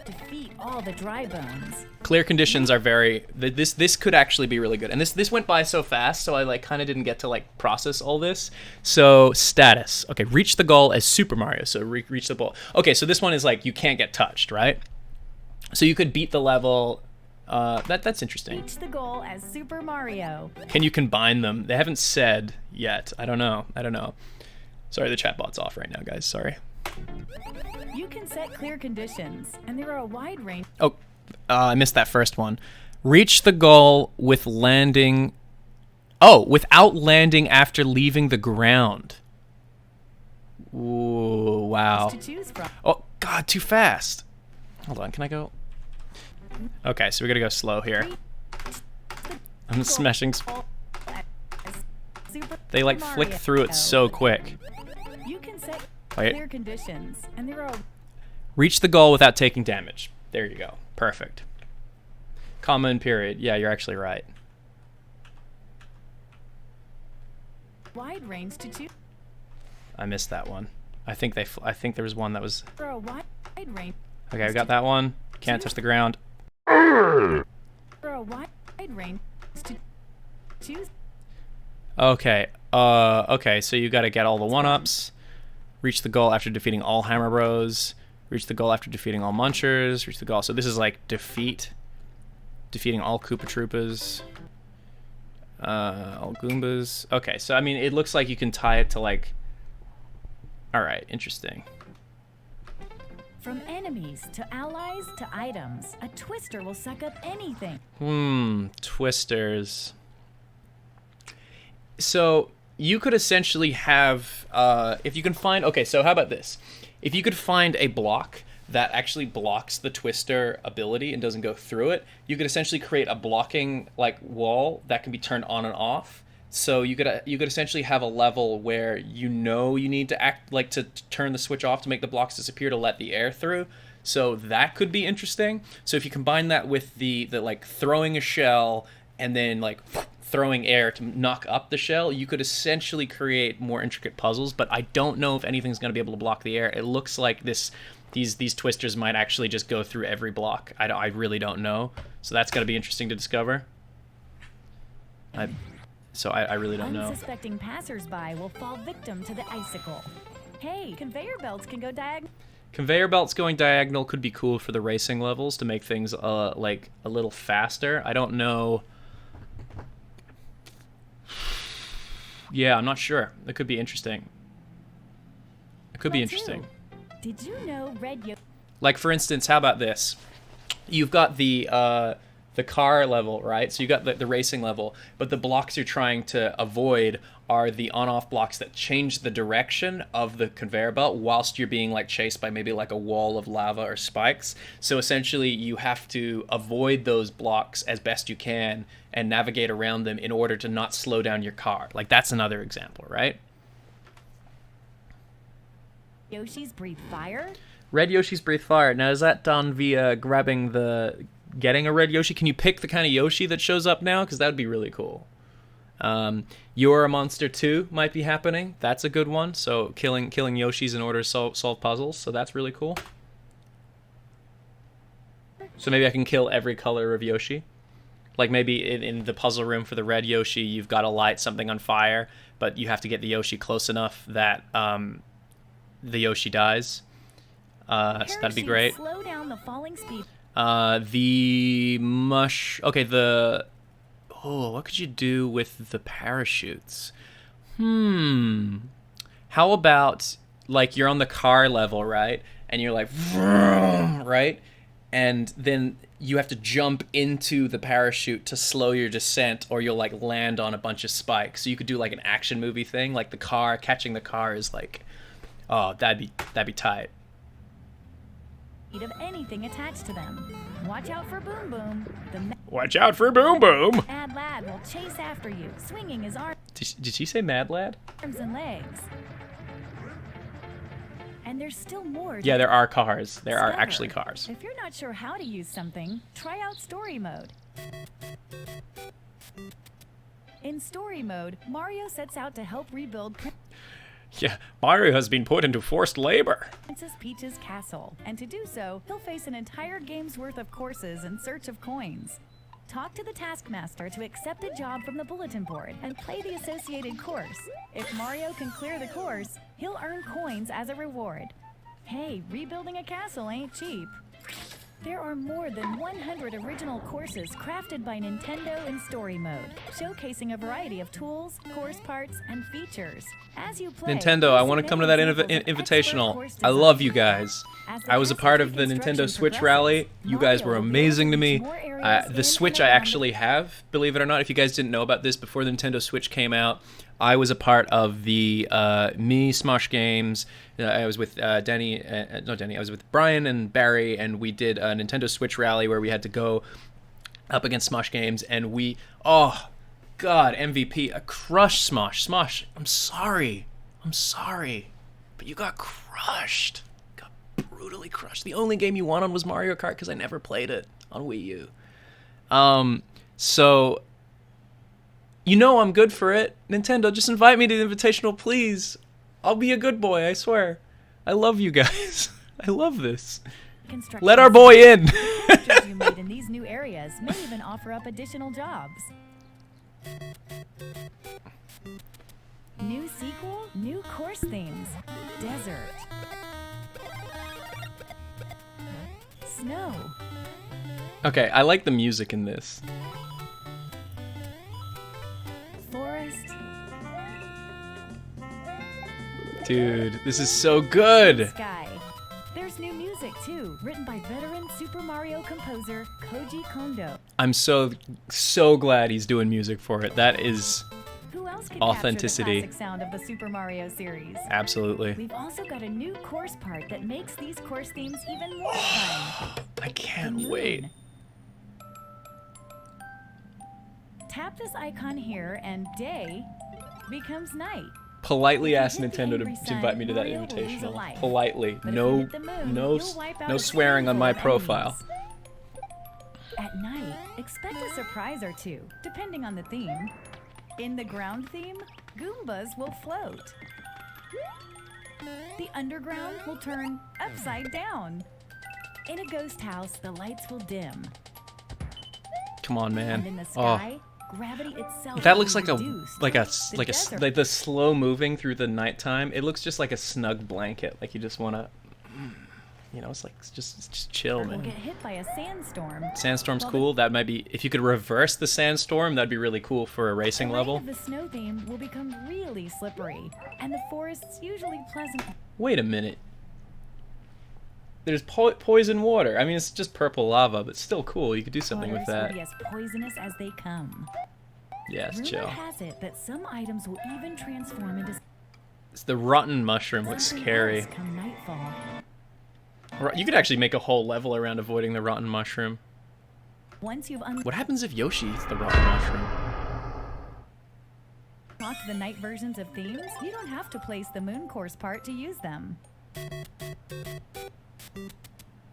Defeat all the dry bones. Clear conditions are very. This could actually be really good, and this went by so fast, so I like kind of didn't get to like process all this. So status. Okay, reach the goal as Super Mario. So reach the goal. Okay, so this one is like you can't get touched, right? So you could beat the level. That's interesting. Reach the goal as Super Mario. Can you combine them? They haven't said yet. I don't know. Sorry, the chatbot's off right now, guys. Sorry. You can set clear conditions, and there are a wide range. Oh, I missed that first one. Reach the goal with landing. Oh, without landing after leaving the ground. Ooh, wow. To choose from. Oh, God, too fast. Hold on, can I go? Okay, so we gotta go slow here. I'm smashing. They like flick through it so quick. You can set Wait. clear conditions, and there are Reach the goal without taking damage. There you go. Perfect. Comma and period. Yeah, you're actually right. wide range to choose. I missed that one. I think there was one that was. For a wide range. Okay, I got that one. Can't touch the ground. For a wide range to choose. Okay, Okay, so you got to get all the 1-ups, reach the goal after defeating all Hammer Bros, reach the goal after defeating all Munchers, reach the goal. So this is like defeating all Koopa Troopas, all Goombas. Okay, so I mean, it looks like you can tie it to like. All right, interesting. From enemies to allies to items, a twister will suck up anything. Twisters. So you could essentially have, if you can find, okay, so how about this? If you could find a block that actually blocks the twister ability and doesn't go through it, you could essentially create a blocking like wall that can be turned on and off. So you could essentially have a level where you need to act like to turn the switch off to make the blocks disappear to let the air through. So that could be interesting. So if you combine that with the like throwing a shell and then like throwing air to knock up the shell, you could essentially create more intricate puzzles. But I don't know if anything's going to be able to block the air. It looks like these twisters might actually just go through every block. I really don't know. So that's going to be interesting to discover. I really don't know. Unsuspecting passersby will fall victim to the icicle. Hey, conveyor belts can go diagonal. Conveyor belts going diagonal could be cool for the racing levels to make things like a little faster. I don't know. Yeah, I'm not sure. It could be interesting. It could be interesting. Did you know red Yoshi? Like for instance, how about this? You've got the car level, right? So you got the racing level, but the blocks you're trying to avoid are the on-off blocks that change the direction of the conveyor belt whilst you're being like chased by maybe like a wall of lava or spikes. So essentially you have to avoid those blocks as best you can and navigate around them in order to not slow down your car. Like that's another example, right? Yoshi's breathe fire? Red Yoshi's breathe fire. Now is that done via getting a red Yoshi? Can you pick the kind of Yoshi that shows up now? Because that would be really cool. You're a Monster 2 might be happening. That's a good one. So killing Yoshis in order to solve puzzles. So that's really cool. So maybe I can kill every color of Yoshi. Like maybe in the puzzle room for the red Yoshi, you've got to light something on fire, but you have to get the Yoshi close enough that the Yoshi dies. So that'd be great. Slow down the falling speed. What could you do with the parachutes? How about, like, you're on the car level, right? And you're like, vroom, right? And then you have to jump into the parachute to slow your descent, or you'll, like, land on a bunch of spikes. So you could do, like, an action movie thing. Like, catching the car is, like, oh, that'd be tight. Of anything attached to them. Watch out for Boom Boom. Watch out for Boom Boom. Mad Lad will chase after you, swinging his arms. Did she say Mad Lad? Arms and legs. And there's still more. Yeah, there are cars. There are Discover. actually cars. If you're not sure how to use something, try out Story Mode. In Story Mode, Mario sets out to help rebuild Yeah, Mario has been put into forced labor. Princess Peach's castle, and to do so, he'll face an entire game's worth of courses in search of coins. Talk to the Taskmaster to accept a job from the bulletin board and play the associated course. If Mario can clear the course, he'll earn coins as a reward. Hey, rebuilding a castle ain't cheap. There are more than 100 original courses crafted by Nintendo in Story Mode, showcasing a variety of tools, course parts, and features. As you play, Nintendo, I want to come to that invitational. I love you guys. I was a part of the Nintendo Switch rally. You guys were amazing to me. The Switch I actually have, believe it or not. If you guys didn't know about this, before the Nintendo Switch came out, I was a part of the Me Smosh Games. I was with I was with Brian and Barry, and we did a Nintendo Switch rally where we had to go up against Smosh Games, and oh God, MVP, a crush Smosh. Smosh, I'm sorry, but you got crushed. Got brutally crushed. The only game you won on was Mario Kart because I never played it on Wii U. So, you know I'm good for it. Nintendo, just invite me to the Invitational, please. I'll be a good boy, I swear. I love you guys. I love this. Let our boy in. The constructions you made in these new areas may even offer up additional jobs. course themes. Desert. Snow. Okay, I like the music in this. Forest. Dude, this is so good. Sky. There's new music too, written by veteran Super Mario composer Koji Kondo. I'm so glad he's doing music for it. That is Who else could authenticity. capture the classic sound of the Super Mario series? Absolutely. We've also got a new course part that makes these course themes even more fun. I can't The wait. moon. Tap this icon here and day becomes night. Politely If you ask hit the Nintendo angry to sun, invite me to that Mario will lose a invitational. life. Politely. But if you No, hit the moon, no, you'll wipe out no a swearing on my handful of profile. enemies. At night, expect a surprise or two, depending on the theme. In the ground theme, Goombas will float. The underground will turn upside down. In a ghost house, the lights will dim. Come on, man. And in the Oh. sky, gravity itself That will looks be like a reduced. like like the slow moving through the nighttime. It looks just like a snug blanket. Like you just wanna, you know, it's like it's just chill, We'll man. get hit by a sandstorm. Sandstorm's Well, cool. That might be if you could reverse the sandstorm. That'd be really cool for a racing The rain level. of the snow theme will become really slippery, and the forest's usually pleasant. Wait a minute. There's poison water. I mean, it's just purple lava, but still cool. You could do something with waters will that. be as poisonous as they come. Yeah, it's Rumor chill. has it that some items will even transform into It's the rotten mushroom looks something scary. else come nightfall. You could actually make a whole level around avoiding the rotten mushroom. Once you've What happens if Yoshi eats the rotten mushroom? unlocked the night versions of themes, you don't have to place the moon course part to use them.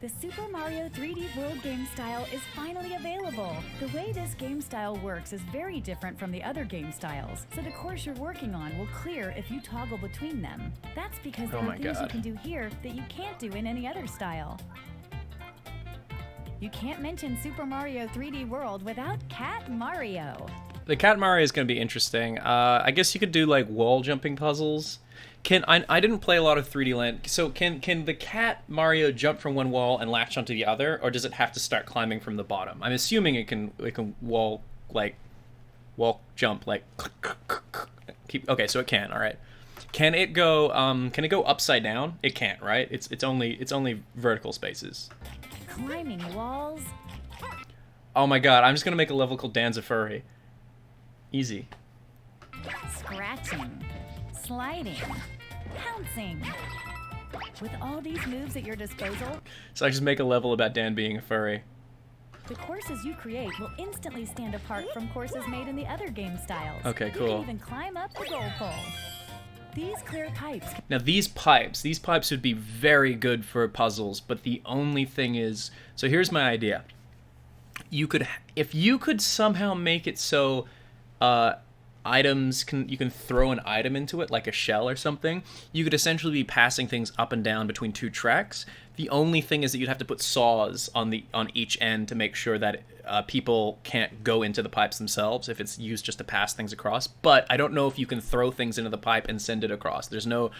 The Super Mario 3D World game style is finally available. The way this game style works is very different from the other game styles, so the course you're working on will clear if you toggle between them. That's because there Oh are my things you God. can do here that you can't do in any other style. You can't mention Super Mario 3D World without Cat Mario. The Cat Mario is going to be interesting. I guess you could do like wall jumping puzzles. I didn't play a lot of 3D Land. So can the Cat Mario jump from one wall and latch onto the other, or does it have to start climbing from the bottom? I'm assuming it can wall jump like keep. Okay, so it can. All right. Can it go upside down? It can't, right? It's only vertical spaces. Climbing walls. Oh my god, I'm just gonna make a level called Dan's a Furry. Easy. Scratching, sliding, pouncing. With all these moves at your disposal, So I just make a level about Dan being a furry. the courses you create will instantly stand apart from courses made in the other game styles. Okay, You cool. can even climb up the goal pole. These clear pipes Now these pipes would be very good for puzzles, but the only thing is, so here's my idea. If you could somehow make it so you can throw an item into it, like a shell or something, you could essentially be passing things up and down between two tracks. The only thing is that you'd have to put saws on each end to make sure that people can't go into the pipes themselves if it's used just to pass things across. But I don't know if you can throw things into the pipe and send it across. There's no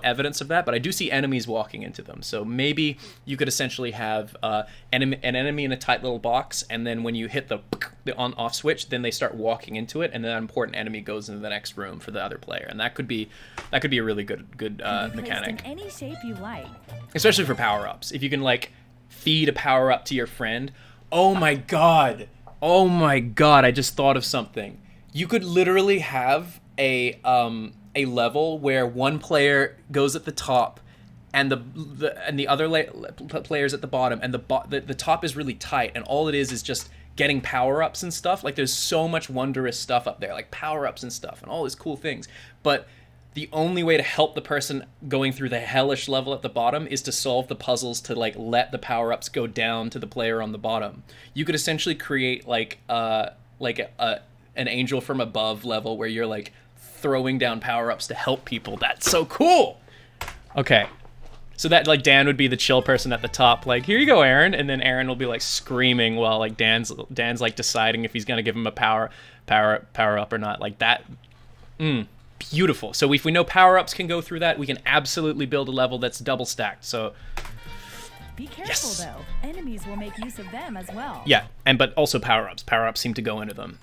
evidence of that, but I do see enemies walking into them. So maybe you could essentially have an enemy in a tight little box, and then when you hit the on-off switch, then they start walking into it, and then that important enemy goes into the next room for the other player. And that could be a really good can be placed mechanic. in any shape you like. Especially for power-ups. If you can, like, feed a power-up to your friend. Oh my god, I just thought of something. You could literally have a level where one player goes at the top and the other players at the bottom, and the top is really tight, and all it is just getting power-ups and stuff. Like, there's so much wondrous stuff up there, like power-ups and stuff and all these cool things. But the only way to help the person going through the hellish level at the bottom is to solve the puzzles to, like, let the power-ups go down to the player on the bottom. You could essentially create an angel from above level where you're, like, throwing down power-ups to help people. That's so cool. Okay. So that, like, Dan would be the chill person at the top, like, here you go, Aaron, and then Aaron will be, like, screaming while, like, Dan's like deciding if he's gonna give him a power up or not. Like that. beautiful. So if we know power-ups can go through that, we can absolutely build a level that's double stacked. So Be careful, Yes. though. Enemies will make use of them as well. yeah, but also power-ups. Power-ups seem to go into them.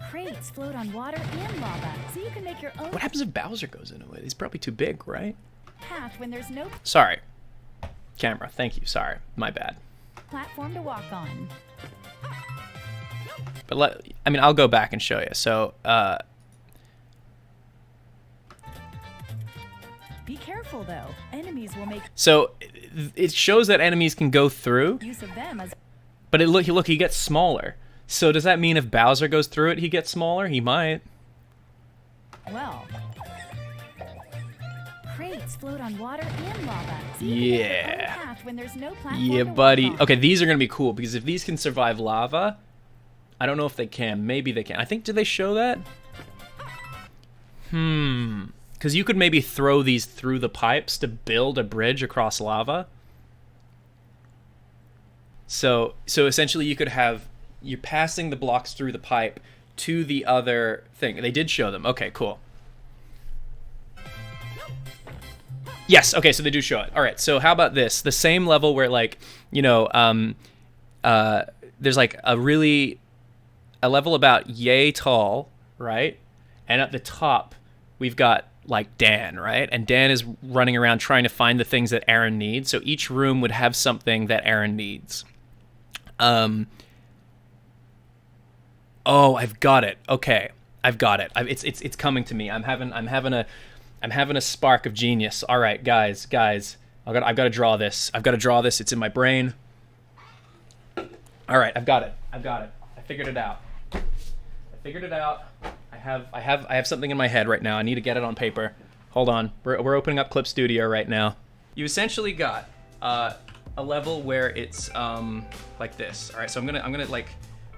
Crates float on water and lava, so you can make your own What happens if Bowser goes into it? He's probably too big, right? path when there's no Sorry. Camera, thank you. Sorry. My bad. platform to walk on. But I'll go back and show you. So, Be careful, though. Enemies will make so it shows that enemies can go through, use of them as but look, he gets smaller. So does that mean if Bowser goes through it, he gets smaller? He might. well. Crates float on water and lava, so you can make your own Yeah. path when there's no platform Yeah, to walk buddy. on. Okay, these are gonna be cool because if these can survive lava, I don't know if they can. Maybe they can. I think, did they show that? Because you could maybe throw these through the pipes to build a bridge across lava. So essentially you could have, you're passing the blocks through the pipe to the other thing. They did show them. Okay, cool. Yes, okay, so they do show it. All right, so how about this? The same level where, like, you know, there's like a level about yay tall, right? And at the top, we've got like Dan, right? And Dan is running around trying to find the things that Aaron needs. So each room would have something that Aaron needs. Oh, I've got it. Okay, I've got it. It's coming to me. I'm having a spark of genius. All right, guys, I've got to draw this. It's in my brain. All right, I've got it. I figured it out. I have something in my head right now. I need to get it on paper. Hold on. We're opening up Clip Studio right now. You essentially got a level where it's like this. All right, so I'm gonna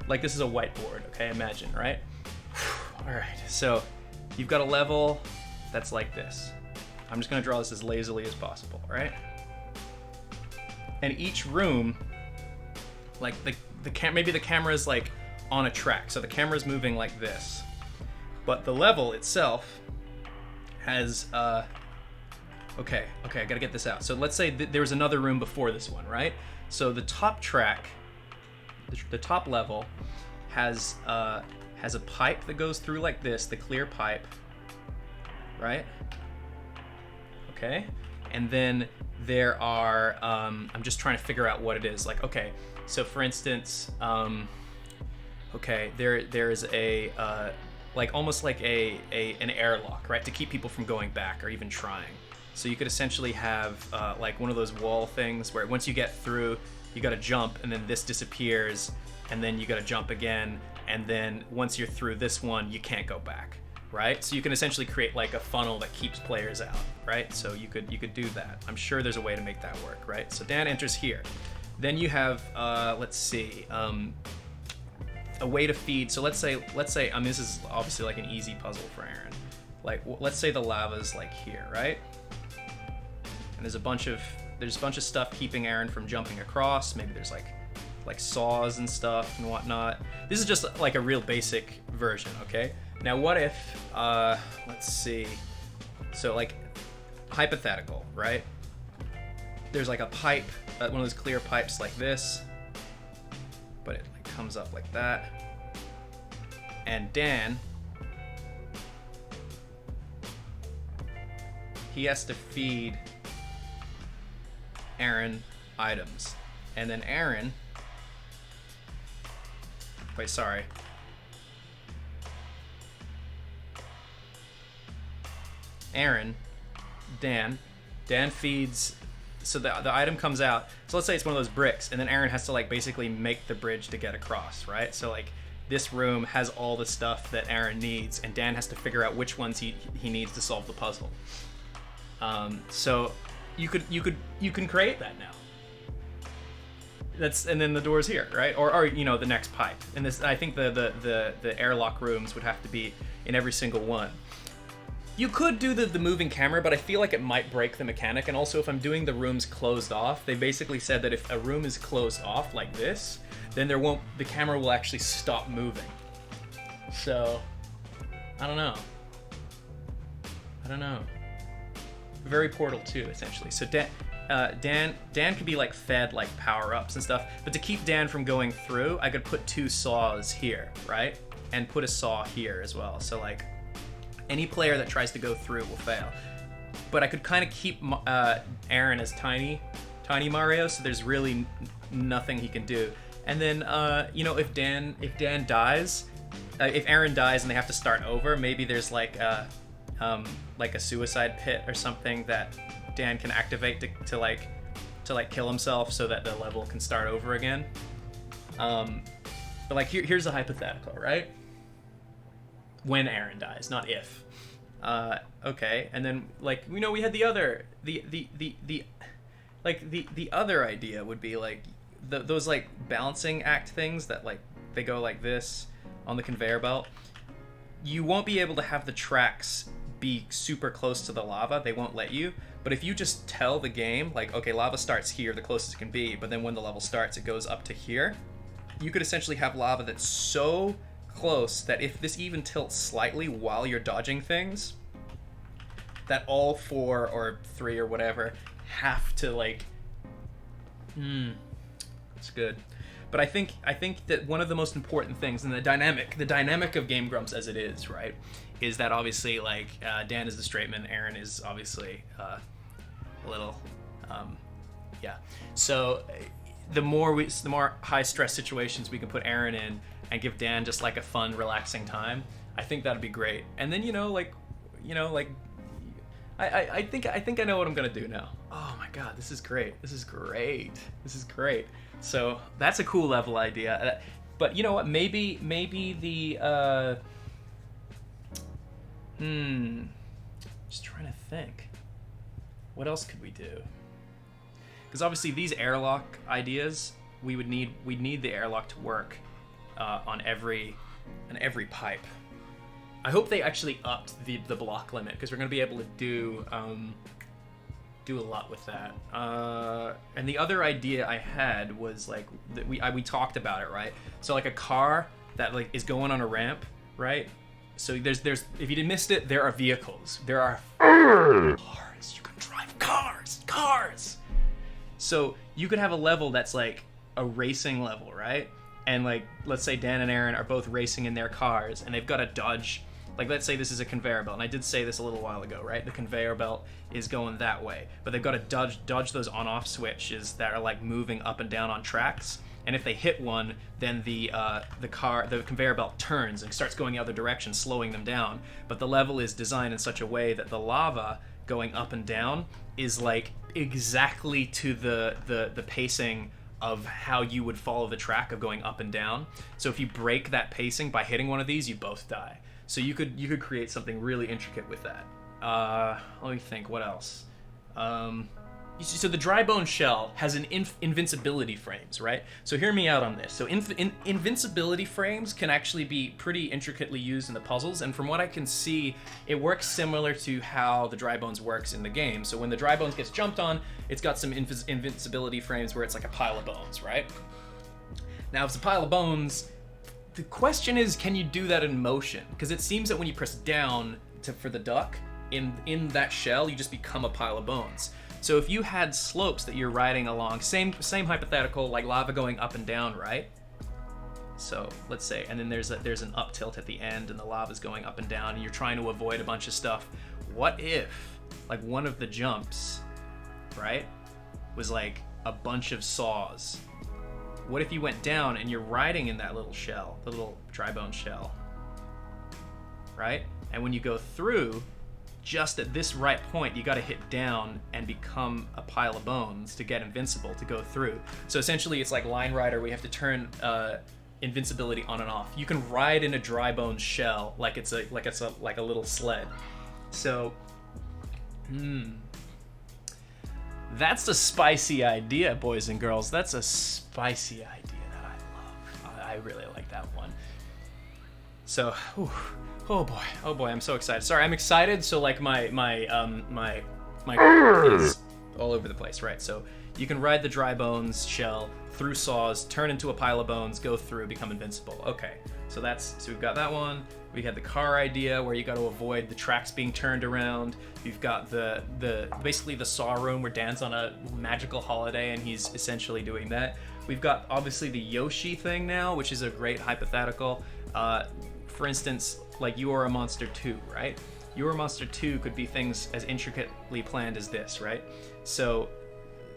like this is a whiteboard. Okay, imagine, right? All right, so you've got a level that's like this. I'm just gonna draw this as lazily as possible, right? And each room, like maybe the camera's like on a track, so the camera's moving like this, but the level itself has okay, I gotta get this out. So let's say there was another room before this one, right? So the top track, the top level has a pipe that goes through like this, the clear pipe, right? Okay, and then there are I'm just trying to figure out what it is. Like, okay, so for instance, okay, there is a like almost like an airlock, right, to keep people from going back or even trying. So you could essentially have like one of those wall things where once you get through, you got to jump, and then this disappears, and then you got to jump again, and then once you're through this one, you can't go back, right? So you can essentially create like a funnel that keeps players out, right? So you could do that. I'm sure there's a way to make that work, right? So Dan enters here. Then you have let's see, a way to feed. So let's say this is obviously like an easy puzzle for Aaron. Like let's say the lava's like here, right? And there's a bunch of stuff keeping Aaron from jumping across. Maybe there's like saws and stuff and whatnot. This is just like a real basic version, okay? Now what if, let's see, so like hypothetical, right? There's like a pipe, one of those clear pipes like this, but it like comes up like that. And Dan, he has to feed Aaron items. And then Aaron, wait, sorry. Aaron, Dan feeds, so the item comes out. So let's say it's one of those bricks, and then Aaron has to like basically make the bridge to get across, right? So like this room has all the stuff that Aaron needs, and Dan has to figure out which ones he needs to solve the puzzle. So you can create that now. And then the door's here, right? Or you know, the next pipe. And this, I think the airlock rooms would have to be in every single one. You could do the moving camera, but I feel like it might break the mechanic. And also, if I'm doing the rooms closed off, they basically said that if a room is closed off like this, then the camera will actually stop moving. So I don't know. Very Portal 2, essentially. So Dan could be like fed like power-ups and stuff, but to keep Dan from going through, I could put 2 saws here, right? And put a saw here as well. So like any player that tries to go through will fail. But I could kind of keep Aaron as tiny Mario, so there's really nothing he can do. And then if Dan dies, if Aaron dies and they have to start over, maybe there's like a suicide pit or something that Dan can activate to kill himself so that the level can start over again. But like here's a hypothetical, right? When Aaron dies, not if. Okay, and then like we had the other idea would be like those like balancing act things that like they go like this on the conveyor belt. You won't be able to have the tracks be super close to the lava. They won't let you. But if you just tell the game like, okay, lava starts here, the closest it can be, but then when the level starts it goes up to here, you could essentially have lava that's so close that if this even tilts slightly while you're dodging things, that all 4 or 3 or whatever have to like it's good. But I think that one of the most important things, and the dynamic of Game Grumps as it is, right, is that obviously like Dan is the straight man, Aaron is obviously a little so the more high stress situations we can put Aaron in and give Dan just like a fun relaxing time, I think that'd be great. And then I think I know what I'm gonna do now. Oh my god, this is great. So that's a cool level idea. But you know what? Maybe the just trying to think. What else could we do? Because obviously these airlock ideas, we'd need the airlock to work on every pipe. I hope they actually upped the block limit, because we're going to be able to do a lot with that. And the other idea I had was like that we talked about it, right? So like a car that like is going on a ramp, right? So there's if you missed it, there are vehicles. There are cars. You can drive cars. So you could have a level that's like a racing level, right? And like let's say Dan and Aaron are both racing in their cars, and they've got to dodge. Like, let's say this is a conveyor belt, and I did say this a little while ago, right? The conveyor belt is going that way, but they've got to dodge those on-off switches that are like moving up and down on tracks. And if they hit one, then the conveyor belt turns and starts going the other direction, slowing them down. But the level is designed in such a way that the lava going up and down is like exactly to the pacing of how you would follow the track of going up and down. So if you break that pacing by hitting one of these, you both die. So you could create something really intricate with that. Let me think, what else? So the dry bone shell has an invincibility frames, right? So hear me out on this. So invincibility frames can actually be pretty intricately used in the puzzles, and from what I can see, it works similar to how the dry bones works in the game. So when the dry bones gets jumped on, it's got some invincibility frames where it's like a pile of bones, right? Now if it's a pile of bones, the question is, can you do that in motion? Because it seems that when you press down for the duck, in that shell, you just become a pile of bones. So if you had slopes that you're riding along, same hypothetical, like lava going up and down, right? So let's say, and then there's an up tilt at the end, and the lava's going up and down, and you're trying to avoid a bunch of stuff. What if, like, one of the jumps, right, was like a bunch of saws? What if you went down and you're riding in that little shell, the little dry bone shell, right? And when you go through, just at this right point, you got to hit down and become a pile of bones to get invincible to go through. So essentially, it's like Line Rider, where you have to turn invincibility on and off. You can ride in a dry bone shell like it's a little sled. So, that's a spicy idea, boys and girls. That's a spicy idea that I love. I really like that one. So, oh boy, I'm so excited. Sorry, I'm excited. So like my is all over the place, right? So you can ride the dry bones shell through saws, turn into a pile of bones, go through, become invincible. Okay, So we've got that one. We had the car idea where you got to avoid the tracks being turned around. You've got the basically the Saw room where Dan's on a magical holiday and he's essentially doing that. We've got obviously the Yoshi thing now, which is a great hypothetical. For instance, like You Are a Monster 2, right? You Are a Monster 2 could be things as intricately planned as this, right? So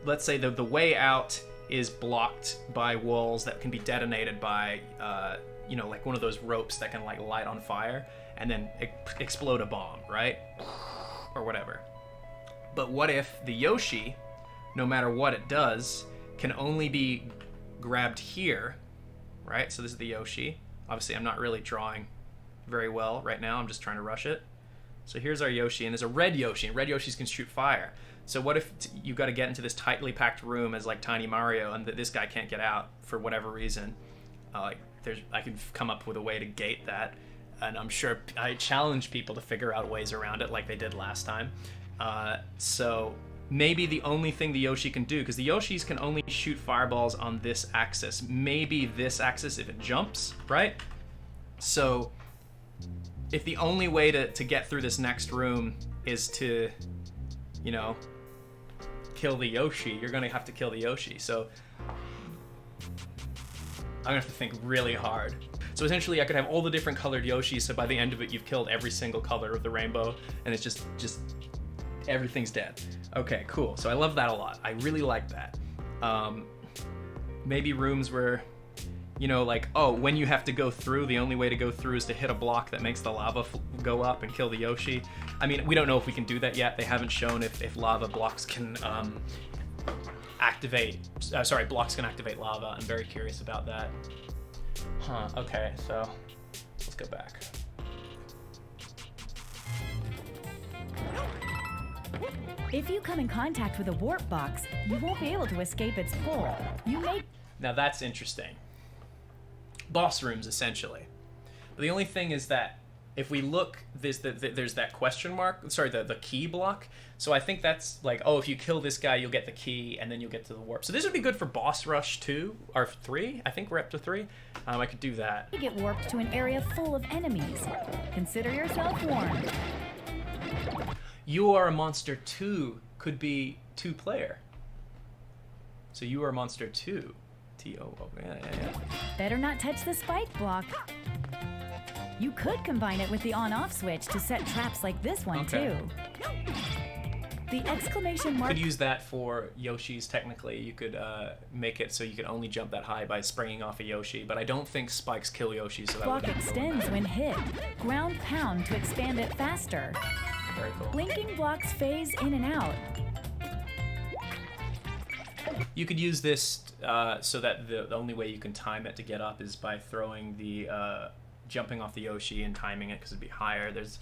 let's say the way out is blocked by walls that can be detonated by, you know, like one of those ropes that can like light on fire and then explode a bomb, right? Or whatever. But what if the Yoshi, no matter what it does, can only be grabbed here, right? So this is the Yoshi. Obviously, I'm not really drawing very well right now. I'm just trying to rush it. So here's our Yoshi, and there's a red Yoshi, and red Yoshis can shoot fire. So what if you got to get into this tightly packed room as like Tiny Mario, and this guy can't get out for whatever reason? I could come up with a way to gate that, and I'm sure I challenge people to figure out ways around it like they did last time. So maybe the only thing the Yoshi can do, because the Yoshis can only shoot fireballs on this axis, maybe this axis if it jumps, right? So if the only way to get through this next room is to, you know, kill the Yoshi, you're gonna have to kill the Yoshi. So I'm gonna have to think really hard. So essentially I could have all the different colored Yoshis, so by the end of it you've killed every single color of the rainbow, and it's just everything's dead. Okay, cool. So I love that a lot. I really like that. Maybe rooms where, you know, like, oh, when you have to go through, the only way to go through is to hit a block that makes the lava go up and kill the Yoshi. I mean, we don't know if we can do that yet. They haven't shown if lava blocks can blocks can activate lava. I'm very curious about that. Huh, okay, so let's go back. If you come in contact with a warp box, you won't be able to escape its pull. You may... Now that's interesting. Boss rooms, essentially. But the only thing is that if we look, there's that question mark, sorry, the key block. So I think that's like, oh, if you kill this guy, you'll get the key, and then you'll get to the warp. So this would be good for Boss Rush 2, or 3. I think we're up to 3. I could do that. You get warped to an area full of enemies. Consider yourself warned. You Are a Monster 2 could be 2-player. So You Are a Monster 2. T-O-O, yeah. Better not touch the spike block. You could combine it with the on-off switch to set traps like this one, Okay. too. The exclamation mark... Could use that for Yoshis, technically. You could make it so you could only jump that high by springing off a Yoshi, but I don't think spikes kill Yoshis, so that block wouldn't extends when hit. Ground pound to expand it faster. Very cool. Blinking blocks phase in and out. You could use this so that the only way you can time it to get up is by throwing the jumping off the Yoshi and timing it because it'd be higher. There's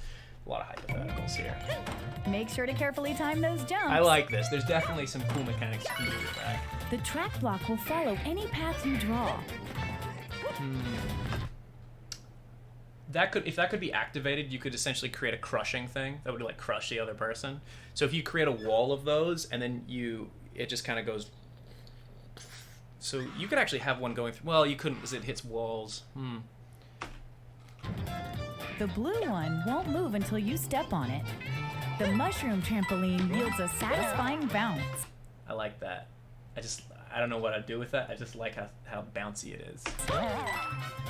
a lot of hypotheticals here. Make sure to carefully time those jumps. I like this. There's definitely some cool mechanics you can do with that. The track block will follow any path you draw. If that could be activated, you could essentially create a crushing thing that would like crush the other person. So if you create a wall of those and then it just kind of goes. So you could actually have one going through. Well, you couldn't because it hits walls. The blue one won't move until you step on it. The mushroom trampoline yields a satisfying bounce. I like that. I don't know what I'd do with that. I just like how bouncy it is.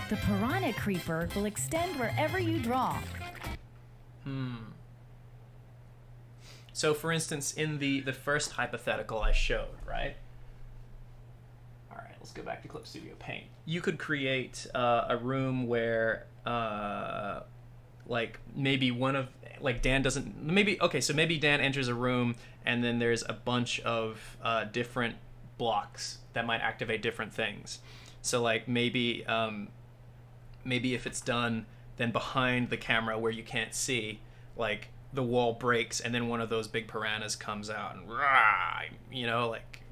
The piranha creeper will extend wherever you draw. So for instance, in the first hypothetical I showed, right? All right, let's go back to Clip Studio Paint. You could create a room where like maybe Dan doesn't, maybe Dan enters a room and then there's a bunch of different blocks that might activate different things. So like maybe if it's done, then behind the camera where you can't see, like the wall breaks and then one of those big piranhas comes out and rah, you know, like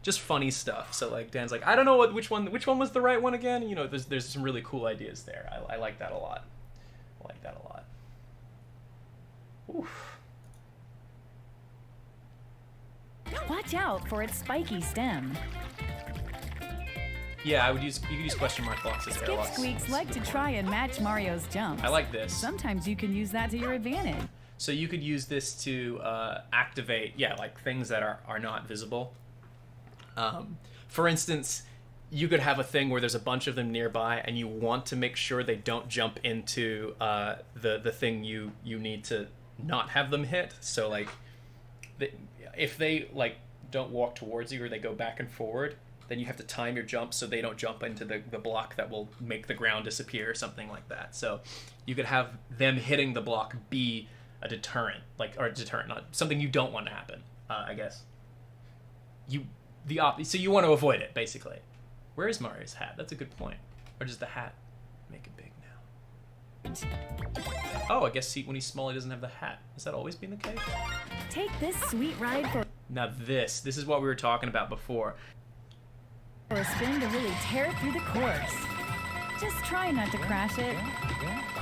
just funny stuff. So like Dan's like, I don't know which one was the right one again. You know, there's some really cool ideas there. I like that a lot. Oof. Watch out for its spiky stem. Yeah, you could use question mark blocks as Skip airlocks. Squeaks like to try and match Mario's jumps. I like this. Sometimes you can use that to your advantage. So you could use this to activate, like things that are not visible. For instance, you could have a thing where there's a bunch of them nearby, and you want to make sure they don't jump into the thing you need to not have them hit. So like, if they like don't walk towards you or they go back and forward, then you have to time your jump so they don't jump into the block that will make the ground disappear or something like that. So you could have them hitting the block be a deterrent, not something you don't want to happen. I guess. So you want to avoid it, basically. Where is Mario's hat? That's a good point. Or does the hat make it big now? Oh, I guess when he's small, he doesn't have the hat. Has that always been the case? Take this sweet ride for Now this is what we were talking about before. a spin to really tear through the course. Just try not to crash it.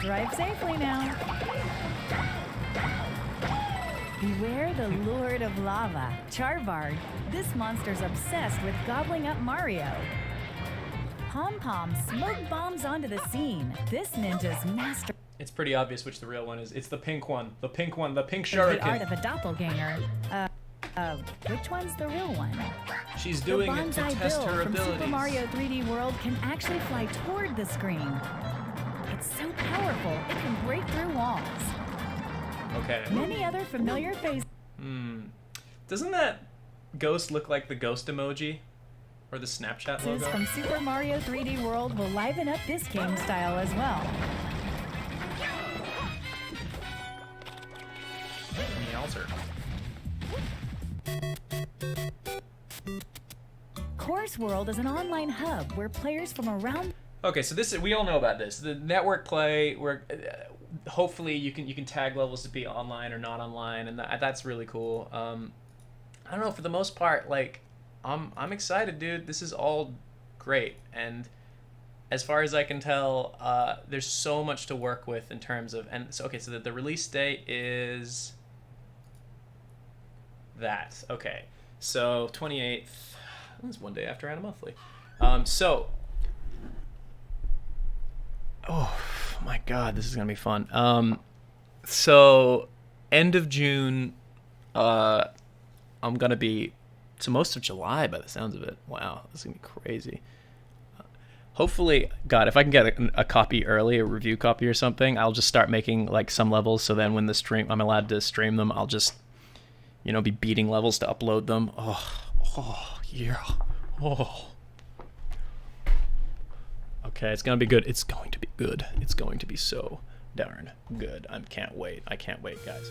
Drive safely now. Beware the Lord of Lava, Charbard. This monster's obsessed with gobbling up Mario. Pom Pom smoke bombs onto the scene. This ninja's master. It's pretty obvious which the real one is. It's the pink one. The pink one. The pink The art shuriken. of a doppelganger. Which one's the real one? She's The doing it to BANZAI test Bill her from abilities. Super Mario 3D World can actually fly toward the screen. It's so powerful, it can break through walls. Okay. Many other familiar faces Doesn't that ghost look like the ghost emoji? Or the Snapchat logo? from Super Mario 3D World will liven up this game style as well. Meowser. Course World is an online hub where players from around Okay, so we all know about this. The network play, where hopefully you can tag levels to be online or not online, and that's really cool. I don't know, for the most part, like I'm excited, dude. This is all great, and as far as I can tell, there's so much to work with in terms of so the release date is that. Okay, so 28th. That's one day after Anna Monthly. Oh my god, this is gonna be fun. So end of June, I'm gonna be to most of July by the sounds of it. Wow, this is gonna be crazy. Hopefully, God, if I can get a copy early, a review copy or something, I'll just start making like some levels. So then when I'm allowed to stream them, I'll just, be beating levels to upload them. Oh yeah. Oh. Okay, it's gonna be good. It's going to be good. It's going to be so darn good. I can't wait, guys.